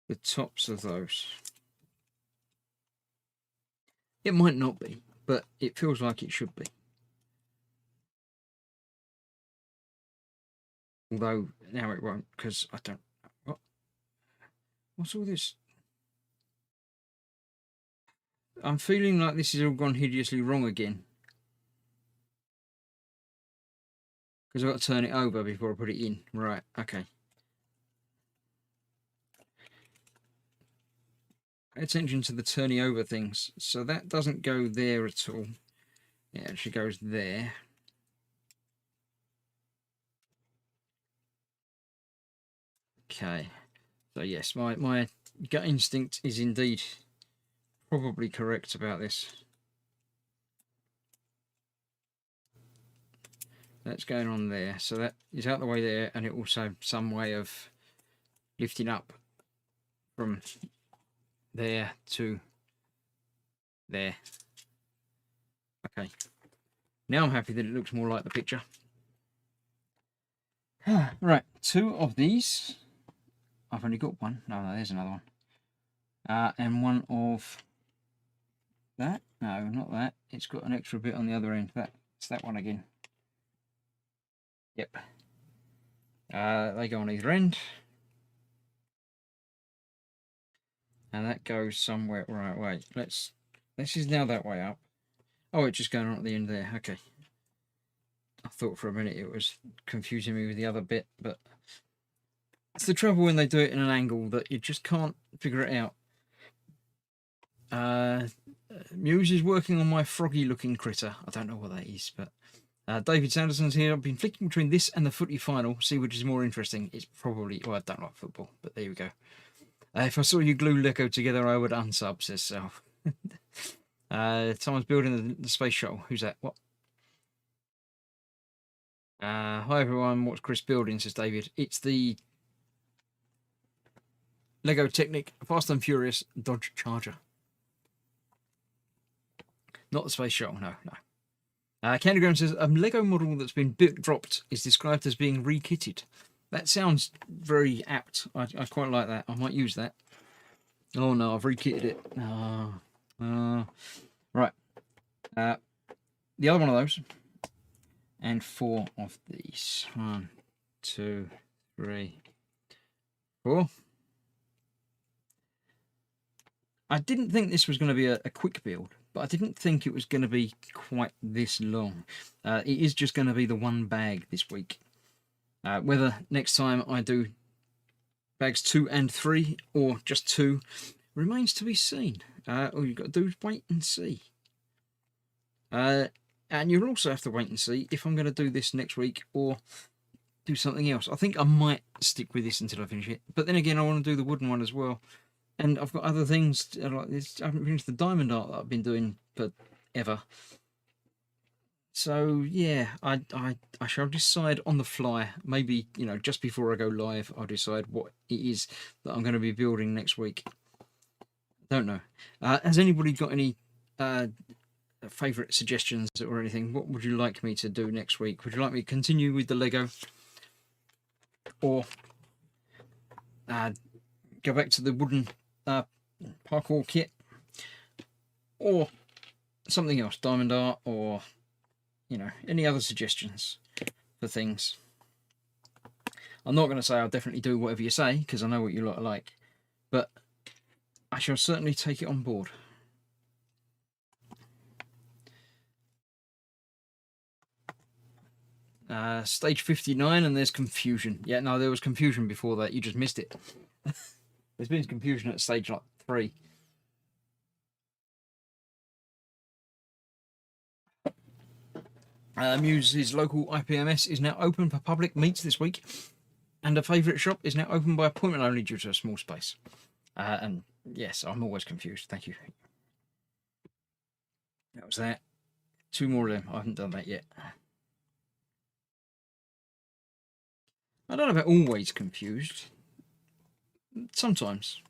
the tops of those. It might not be, but it feels like it should be. Although now it won't, because I don't. What's all this? I'm feeling like this has all gone hideously wrong again. Because I've got to turn it over before I put it in. Right, okay. Pay attention to the turning over things. So that doesn't go there at all. It actually goes there. Okay. So yes, my gut instinct is indeed probably correct about this. That's going on there. So that is out the way there, and it also some way of lifting up from there to there. Okay. Now I'm happy that it looks more like the picture. Right, 2 of these. I've only got 1. No, there's another one. And 1 of that. No, not that. It's got an extra bit on the other end. It's that one again. Yep. They go on either end. And that goes somewhere. Right, wait. This is now that way up. Oh, it's just going on at the end there. Okay. I thought for a minute it was confusing me with the other bit, but it's the trouble when they do it in an angle that you just can't figure it out. Muse is working on my froggy looking critter. I don't know what that is, but David Sanderson's here. I've been flicking between this and the footy final, see which is more interesting. It's probably, well, I don't like football, but there we go. If I saw you glue Lego together, I would unsub, says Self. Someone's building the space shuttle. Who's that? What? Hi everyone, what's Chris building, says David. It's the Lego Technic Fast and Furious Dodge Charger. Not the space shuttle, no. Candygram says, a Lego model that's been dropped is described as being re-kitted. That sounds very apt. I quite like that. I might use that. Oh no, I've re-kitted it. Right. The other one of those. And 4 of these. 1, 2, 3, 4. I didn't think this was going to be a quick build. but I didn't think it was going to be quite this long. It is just going to be the one bag this week. Whether next time I do bags 2 and 3 or just 2 remains to be seen. All you've got to do is wait and see. And you'll also have to wait and see if I'm going to do this next week or do something else. I think I might stick with this until I finish it. But then again, I want to do the wooden one as well. And I've got other things like this. I haven't finished the diamond art that I've been doing forever. So yeah, I shall decide on the fly. Maybe, you know, just before I go live, I'll decide what it is that I'm going to be building next week. Don't know. Has anybody got any favourite suggestions or anything? What would you like me to do next week? Would you like me to continue with the Lego, or go back to the wooden parkour kit, or something else, diamond art, or, you know, any other suggestions for things? I'm not going to say I'll definitely do whatever you say, because I know what you lot are like, but I shall certainly take it on board. Stage 59, and there's confusion. Yeah, no, there was confusion before that. You just missed it. There's been confusion at stage like 3. Muse's local IPMS is now open for public meets this week, and a favourite shop is now open by appointment only due to a small space. And yes, I'm always confused. Thank you. That was that. 2 more of them. I haven't done that yet. I don't know about always confused. Sometimes.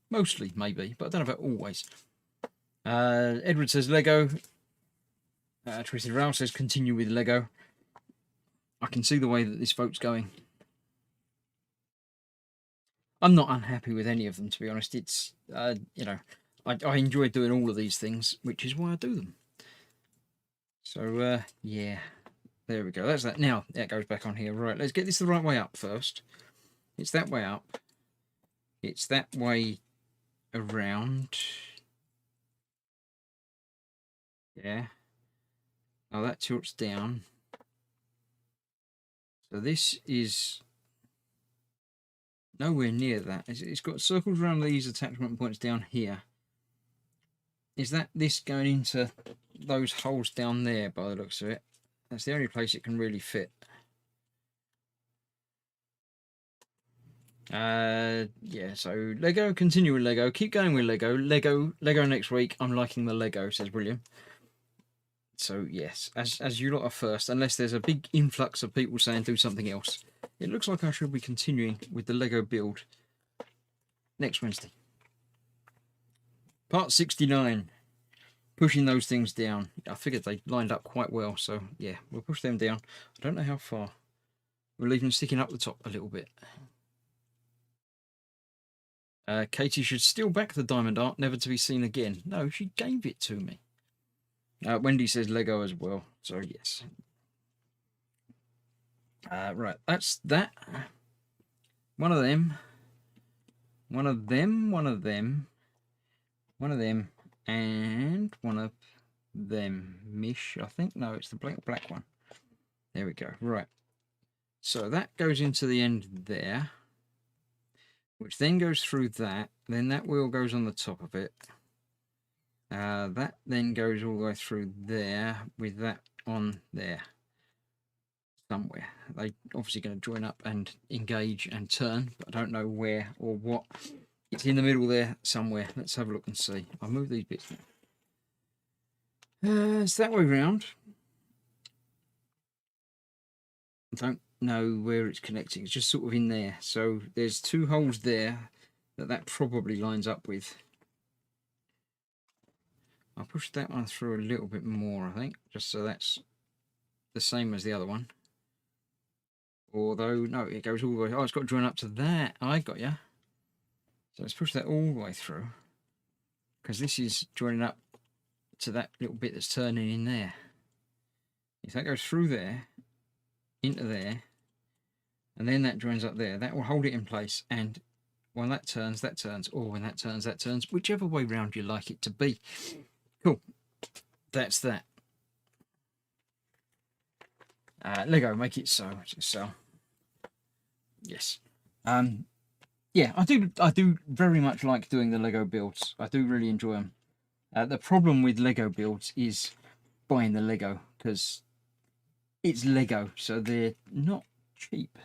Mostly, maybe. But I don't know about always. Edward says Lego. Tristan Rao says continue with Lego. I can see the way that this vote's going. I'm not unhappy with any of them, to be honest. It's, you know, I enjoy doing all of these things, which is why I do them. So, yeah. There we go. That's that. Now, that goes back on here. Right, let's get this the right way up first. It's that way up. It's that way around. Yeah. Now that tilts down. So this is nowhere near that. It's got circles around these attachment points down here. Is that this going into those holes down there by the looks of it? That's the only place it can really fit. Yeah, so Lego, continue with Lego, keep going with Lego. Lego next week. I'm liking the Lego, says William. So yes, as you lot are first, unless there's a big influx of people saying do something else. It looks like I should be continuing with the Lego build next Wednesday. Part 69. Pushing those things down. I figured they lined up quite well, so yeah, we'll push them down. I don't know how far. We'll leave them sticking up the top a little bit. Katie should steal back the diamond art, never to be seen again. No, she gave it to me. Wendy says Lego as well, so yes. Right, that's that. One of them. One of them. One of them. One of them. And one of them. Mish, I think. No, it's the black one. There we go. Right. So that goes into the end there, which then goes through that. Then that wheel goes on the top of it. That then goes all the way through there with that on there somewhere. They're obviously going to join up and engage and turn, but I don't know where or what. It's in the middle there somewhere. Let's have a look and see. I'll move these bits now. It's that way round. I don't know where it's connecting. It's just sort of in there. So there's 2 holes there that probably lines up with. I'll push that one through a little bit more, I think, just so that's the same as the other one. Although, no, it goes all the way. Oh, it's got to join up to that. I got you. So let's push that all the way through, because this is joining up to that little bit that's turning in there. If that goes through there, into there, and then that joins up there, that will hold it in place. And when that turns, or when that turns, whichever way round you like it to be. Cool. that's that. Lego, make it so. So, yes. Yeah, I do very much like doing the Lego builds. I do really enjoy them. The problem with Lego builds is buying the Lego, because it's Lego, so they're not cheap.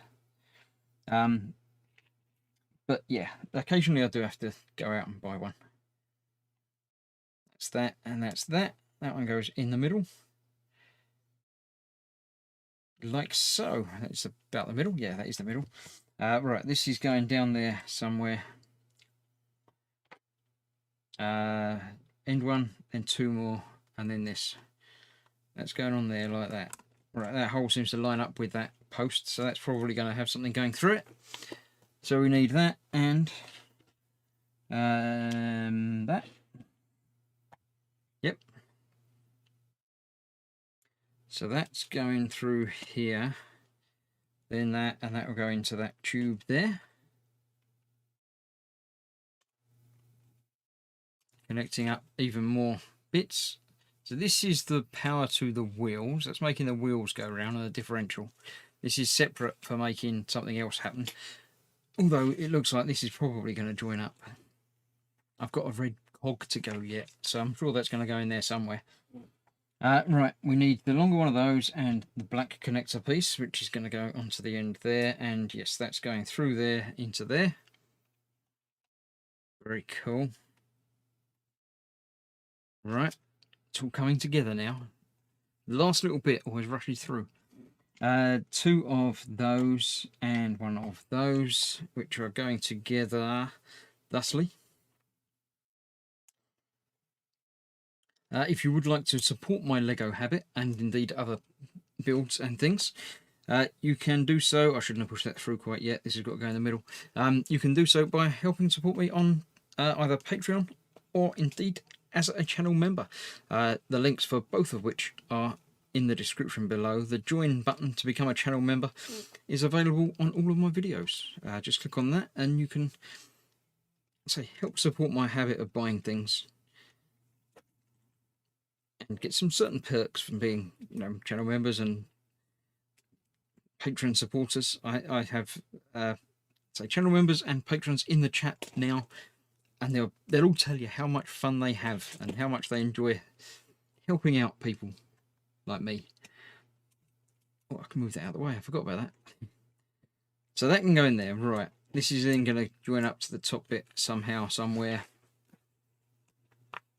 But yeah, occasionally I do have to go out and buy one. That's that, and that's that. That one goes in the middle. Like so. That's about the middle. Yeah, that is the middle. Right, this is going down there somewhere. End one, then two more, and then this. That's going on there like that. Right, that hole seems to line up with that post, so that's probably going to have something going through it. So we need that and that. Yep. So that's going through here, then that, and that will go into that tube there. Connecting up even more bits. So this is the power to the wheels. That's making the wheels go around on a differential. This is separate for making something else happen. Although it looks like this is probably going to join up. I've got a red cog to go yet, so I'm sure that's going to go in there somewhere. Right, we need the longer one of those and the black connector piece, which is going to go onto the end there. And yes, that's going through there into there. Very cool. Right, it's all coming together now. The last little bit always rushes through. Two of those and one of those, which are going together thusly. If you would like to support my Lego habit, and indeed other builds and things, you can do so. I shouldn't have pushed that through quite yet. This has got to go in the middle. You can do so by helping support me on either Patreon or indeed as a channel member. The links for both of which are in the description below. The join button to become a channel member is available on all of my videos. Just click on that and you can help support my habit of buying things and get some certain perks from being, channel members and Patreon supporters. I have channel members and patrons in the chat now, and they'll all tell you how much fun they have and how much they enjoy helping out people like me. Oh, I can move that out of the way. I forgot about that. So that can go in there. Right. This is then going to join up to the top bit somehow, somewhere.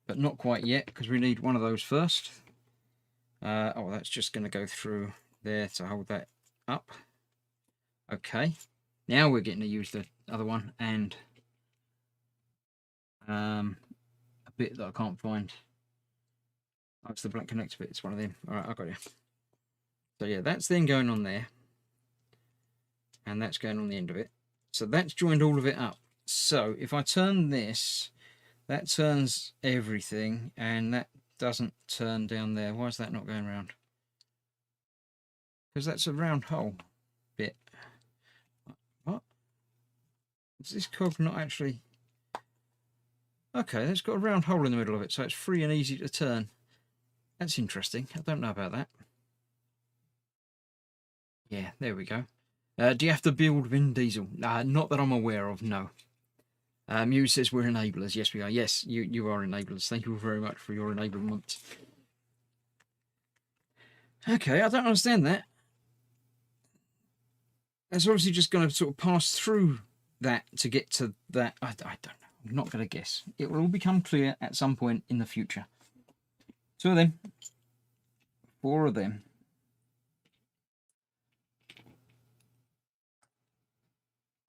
But not quite yet, because we need one of those first. Oh, that's just going to go through there to hold that up. Okay. Now we're getting to use the other one and a bit that I can't find. Oh, it's the black connector bit. It's one of them. All right, I got you. So yeah, that's then going on there. And that's going on the end of it. So that's joined all of it up. So if I turn this, that turns everything, and that doesn't turn down there. Why is that not going around? Because that's a round hole bit. What? Is this cog not actually... Okay, it's got a round hole in the middle of it, so it's free and easy to turn. That's interesting. I don't know about that. Yeah, there we go. Do you have to build Vin Diesel? Not that I'm aware of, no. Muse says we're enablers. Yes, we are. Yes, you are enablers. Thank you very much for your enablement. Okay, I don't understand that. It's obviously just going to sort of pass through that to get to that. I don't know. I'm not going to guess. It will all become clear at some point in the future. Two of them. Four of them.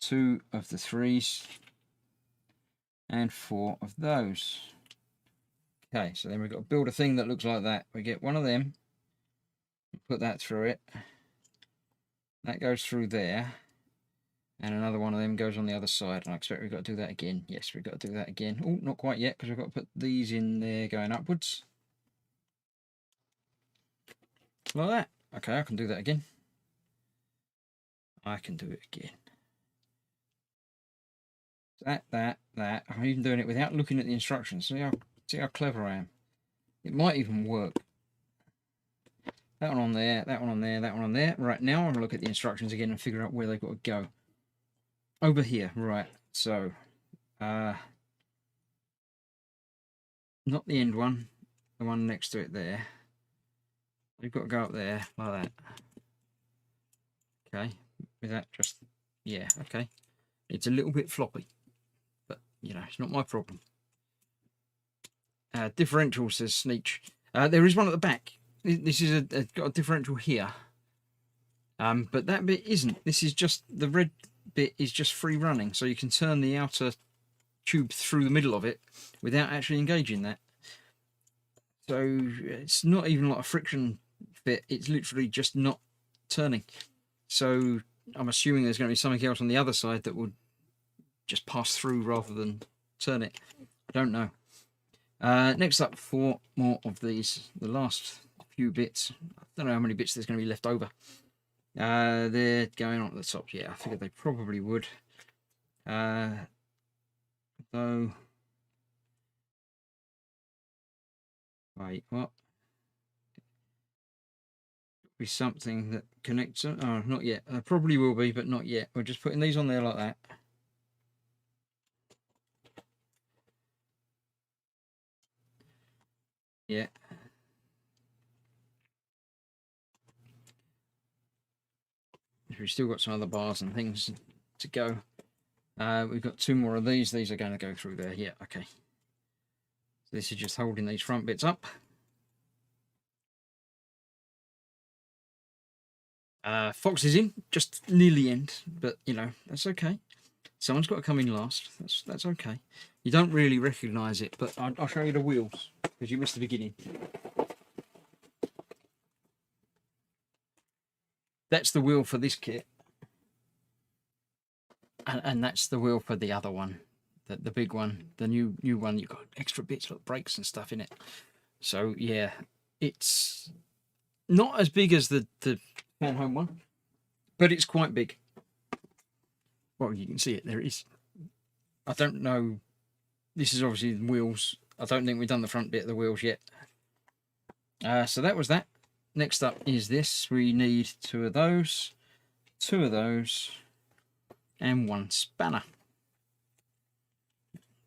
Two of the threes. And four of those. Okay, so then we've got to build a thing that looks like that. We get one of them, put that through it. That goes through there. And another one of them goes on the other side. And I expect we've got to do that again. Yes, we've got to do that again. Oh, not quite yet, because we've got to put these in there going upwards. Like that. Okay, I can do that again. I can do it again. That. I'm even doing it without looking at the instructions. See how clever I am. It might even work. That one on there, that one on there, that one on there. Right, now I'm going to look at the instructions again and figure out where they've got to go. Over here, right. So, not the end one, the one next to it there. You've got to go up there, like that. Okay, is that just, yeah, okay. It's a little bit floppy, but, you know, it's not my problem. Differential, says Sneech. There is one at the back. This is got a differential here. But that bit isn't. This is just, the red bit is just free running, so you can turn the outer tube through the middle of it without actually engaging that. So it's not even like a friction bit, it's literally just not turning. So I'm assuming there's going to be something else on the other side that would just pass through rather than turn it. I don't know. Next up, 4 more of these. The last few bits. I don't know how many bits there's going to be left over. They're going on at the top. Yeah, I figured they probably would. Though. Wait, what? Be something that connects them. Oh, not yet. Probably will be, but not yet. We're just putting these on there like that. Yeah. We've still got some other bars and things to go. We've got 2 more of these. These are going to go through there. Yeah, okay. So this is just holding these front bits up. Fox is in, just near the end, but you know, that's okay. Someone's got to come in last. That's okay. You don't really recognise it, but I'll show you the wheels because you missed the beginning. That's the wheel for this kit, and that's the wheel for the other one, the big one, the new one. You've got extra bits like brakes and stuff in it. So yeah, it's not as big as the Fan Home one, but it's quite big. Well, you can see it. There it is. I don't know. This is obviously the wheels. I don't think we've done the front bit of the wheels yet. So that was that. Next up is this. We need 2 of those, 2 of those, and 1 spanner.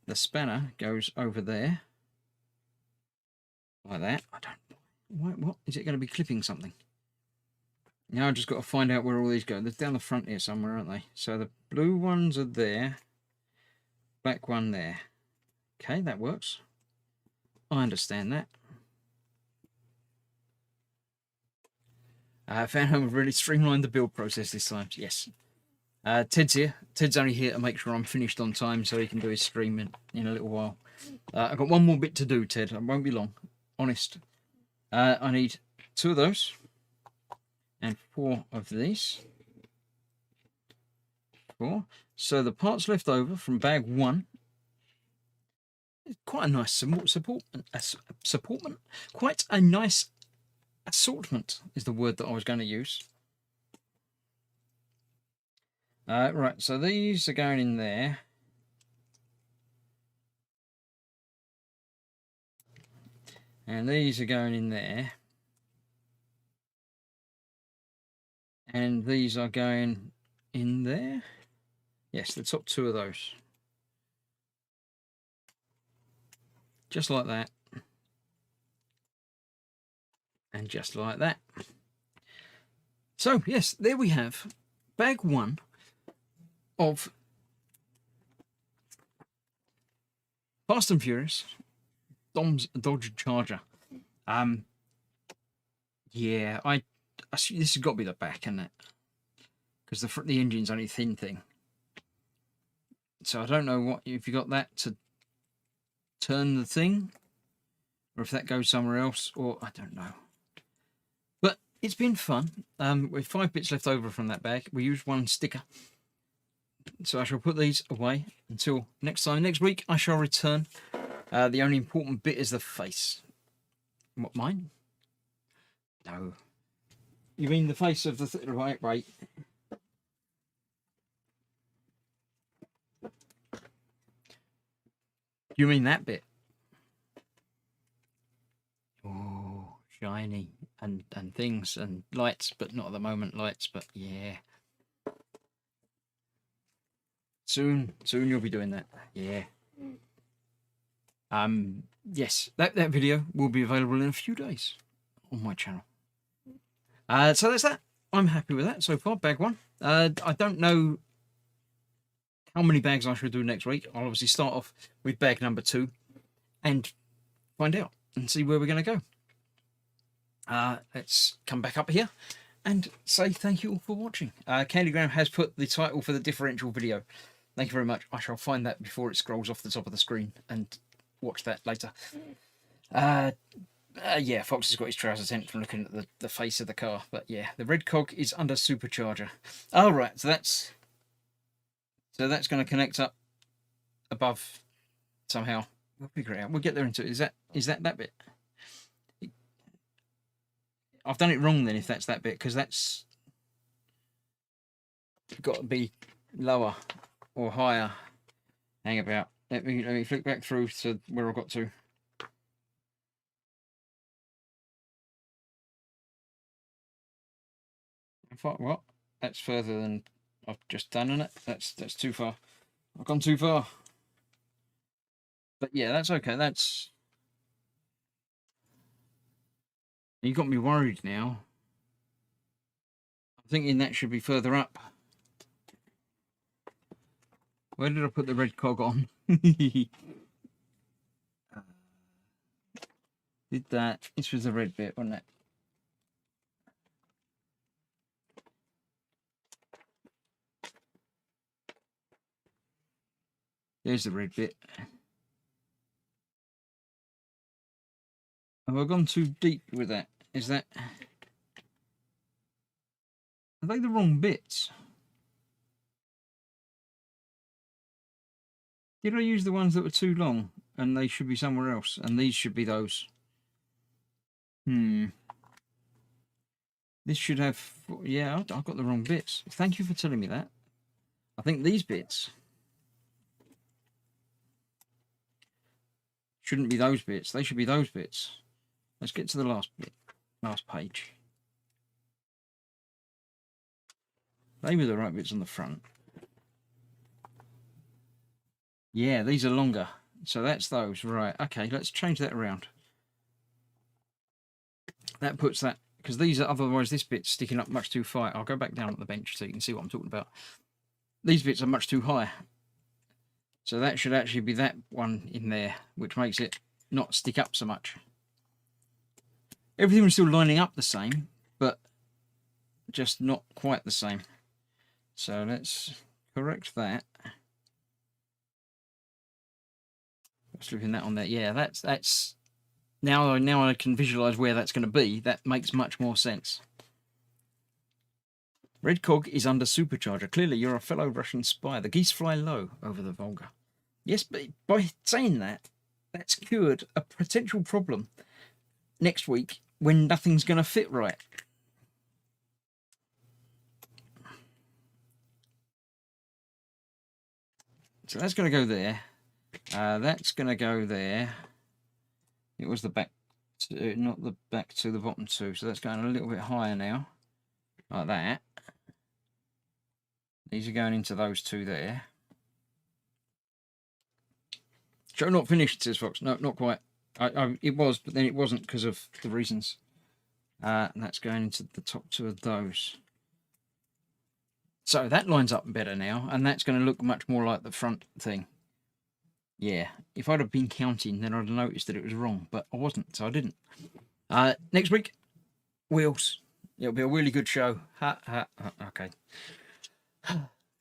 The spanner goes over there, like that. I don't. What is it going to be clipping something? Now I've just got to find out where all these go. They're down the front here somewhere, aren't they? So the blue ones are there, black one there. Okay, that works. I understand that. Fan Home have really streamlined the build process this time. Yes. Ted's here. Ted's only here to make sure I'm finished on time so he can do his stream in a little while. I've got 1 more bit to do, Ted. It won't be long. Honest. I need 2 of those and 4 of these. 4. So the parts left over from bag 1. Quite a nice supportment. Quite a nice assortment is the word that I was going to use. Right, so these are going in there. And these are going in there. And these are going in there. Yes, the top 2 of those. Just like that. And just like that. So, yes, there we have bag 1 of Fast and Furious Dom's Dodge Charger. Yeah, I this has got to be the back, isn't it? Because the engine's only a thin thing. So I don't know what if you got that to turn the thing, or if that goes somewhere else, or I don't know. But it's been fun. With 5 bits left over from that bag, we used 1 sticker. So I shall put these away until next time. Next week I shall return. The only important bit is the face. What, mine? No. You mean the face of the right. You mean that bit? and things and lights, but not at the moment lights. But yeah, soon you'll be doing that. Yeah. Yes, that video will be available in a few days on my channel. So that's that. I'm happy with that so far. Bag 1. I don't know how many bags I should do next week. I'll obviously start off with bag number 2 and find out and see where we're going to go. Let's come back up here and say thank you all for watching. Candygram has put the title for the differential video. Thank you very much. I shall find that before it scrolls off the top of the screen and watch that later. Yeah, Fox has got his trousers tent from looking at the face of the car. But yeah, the red cog is under supercharger. All right, so that's going to connect up above somehow. We'll figure it out. We'll get there into it. Is that bit? I've done it wrong then if that's that bit, because that's got to be lower or higher. Hang about. Let me flick back through to where I got to. What? That's further than I've just done, isn't it? That's too far. I've gone too far. But yeah, that's okay. That's... You got me worried now. I'm thinking that should be further up. Where did I put the red cog on? Did that. This was the red bit, wasn't it? There's the red bit. Have I gone too deep with that? Is that... Are they the wrong bits? Did I use the ones that were too long and they should be somewhere else and these should be those? This should have... Yeah, I've got the wrong bits. Thank you for telling me that. I think these bits shouldn't be those bits. They should be those bits. Let's get to the last bit. Last page. They were the right bits on the front. Yeah, these are longer. So that's those. Right. Okay, let's change that around. That puts that... Because these are... Otherwise, this bit's sticking up much too far. I'll go back down at the bench so you can see what I'm talking about. These bits are much too high. So that should actually be that one in there, which makes it not stick up so much. Everything was still lining up the same, but just not quite the same. So let's correct that. Slipping that on there. Yeah, that's now I can visualize where that's going to be. That makes much more sense. Red cog is under supercharger. Clearly, you're a fellow Russian spy. The geese fly low over the Volga. Yes, but by saying that, that's cured a potential problem next week when nothing's going to fit right. So that's going to go there. That's going to go there. It was the back, not the back to the bottom two. So that's going a little bit higher now, like that. These are going into those two there. Show not finished, says Fox. No, not quite. It was, but then it wasn't because of the reasons. And that's going into the top two of those. So that lines up better now, and that's going to look much more like the front thing. Yeah, if I'd have been counting, then I'd have noticed that it was wrong, but I wasn't, so I didn't. Next week, wheels. It'll be a really good show. Okay.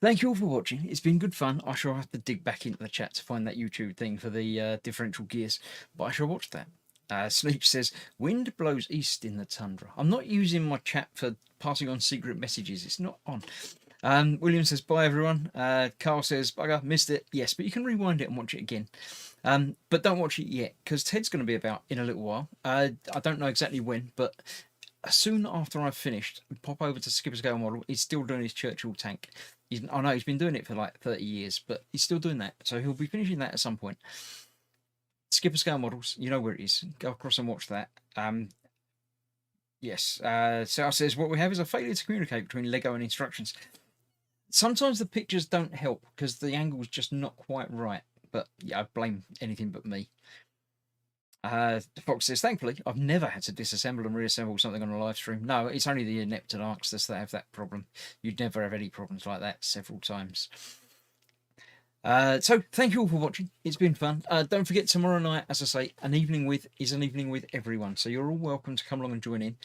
Thank you all for watching. It's been good fun. I shall have to dig back into the chat to find that YouTube thing for the differential gears, but I shall watch that. Sleep says, wind blows east in the tundra. I'm not using my chat for passing on secret messages. It's not on. William says, bye everyone. Carl says, bugger, missed it. Yes, but you can rewind it and watch it again. But don't watch it yet, because Ted's going to be about in a little while. I don't know exactly when, but soon after I've finished, pop over to Skipper Scale Model. He's still doing his Churchill tank. I know he's been doing it for like 30 years, but he's still doing that. So he'll be finishing that at some point. Skipper Scale Models, you know where it is. Go across and watch that. Yes. Sarah says, what we have is a failure to communicate between Lego and instructions. Sometimes the pictures don't help because the angle's just not quite right. But yeah, I blame anything but me. Fox says, thankfully, I've never had to disassemble and reassemble something on a live stream. No, it's only the inept and arcs that have that problem. You'd never have any problems like that several times. So thank you all for watching. It's been fun. Don't forget, tomorrow night, as I say, an evening with everyone. So you're all welcome to come along and join in.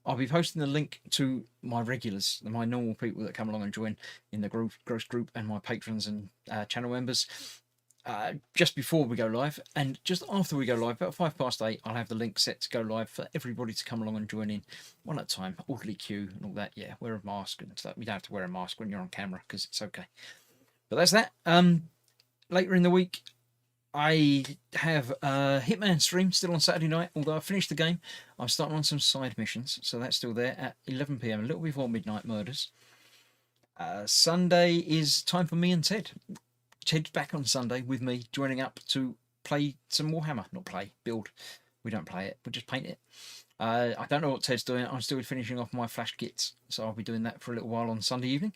I'll be posting the link to my regulars, my normal people that come along and join in the gross group, and my patrons and channel members just before we go live. And just after we go live, about 8:05, I'll have the link set to go live for everybody to come along and join in one at a time, orderly queue and all that. Yeah, wear a mask and stuff. You don't have to wear a mask when you're on camera because it's okay. But that's that. Later in the week, I have a Hitman stream still on Saturday night. Although I finished the game, I'm starting on some side missions, so that's still there at 11 p.m, a little before Midnight Murders. Sunday is time for me and Ted. Ted's back on Sunday with me, joining up to play some Warhammer. Not play, build. We don't play it, we just paint it. I don't know what Ted's doing. I'm still finishing off my flash kits, so I'll be doing that for a little while on Sunday evening.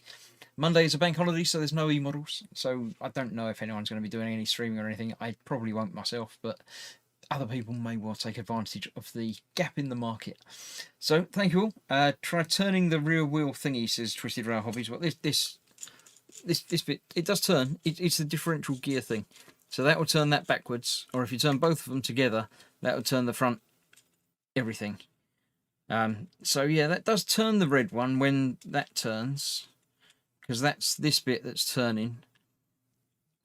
Monday is a bank holiday, so there's no e-models. So I don't know if anyone's going to be doing any streaming or anything. I probably won't myself, but other people may well take advantage of the gap in the market. So thank you all. Try turning the rear wheel thingy, says Twisted Rail Hobbies. Well, this bit, it does turn. It's the differential gear thing. So that will turn that backwards, or if you turn both of them together, that will turn the front everything. So yeah, that does turn the red one when that turns, because that's this bit that's turning.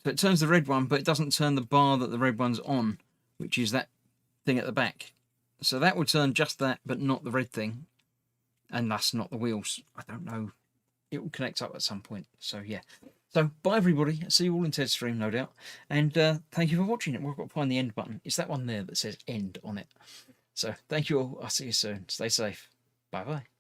So it turns the red one, but it doesn't turn the bar that the red one's on, which is that thing at the back. So that will turn just that, but not the red thing, and thus not the wheels. I don't know. It will connect up at some point. So yeah. So bye everybody. See you all in Ted's stream, no doubt. And thank you for watching it. We've got to find the end button. It's that one there that says end on it. So thank you all. I'll see you soon. Stay safe. Bye bye.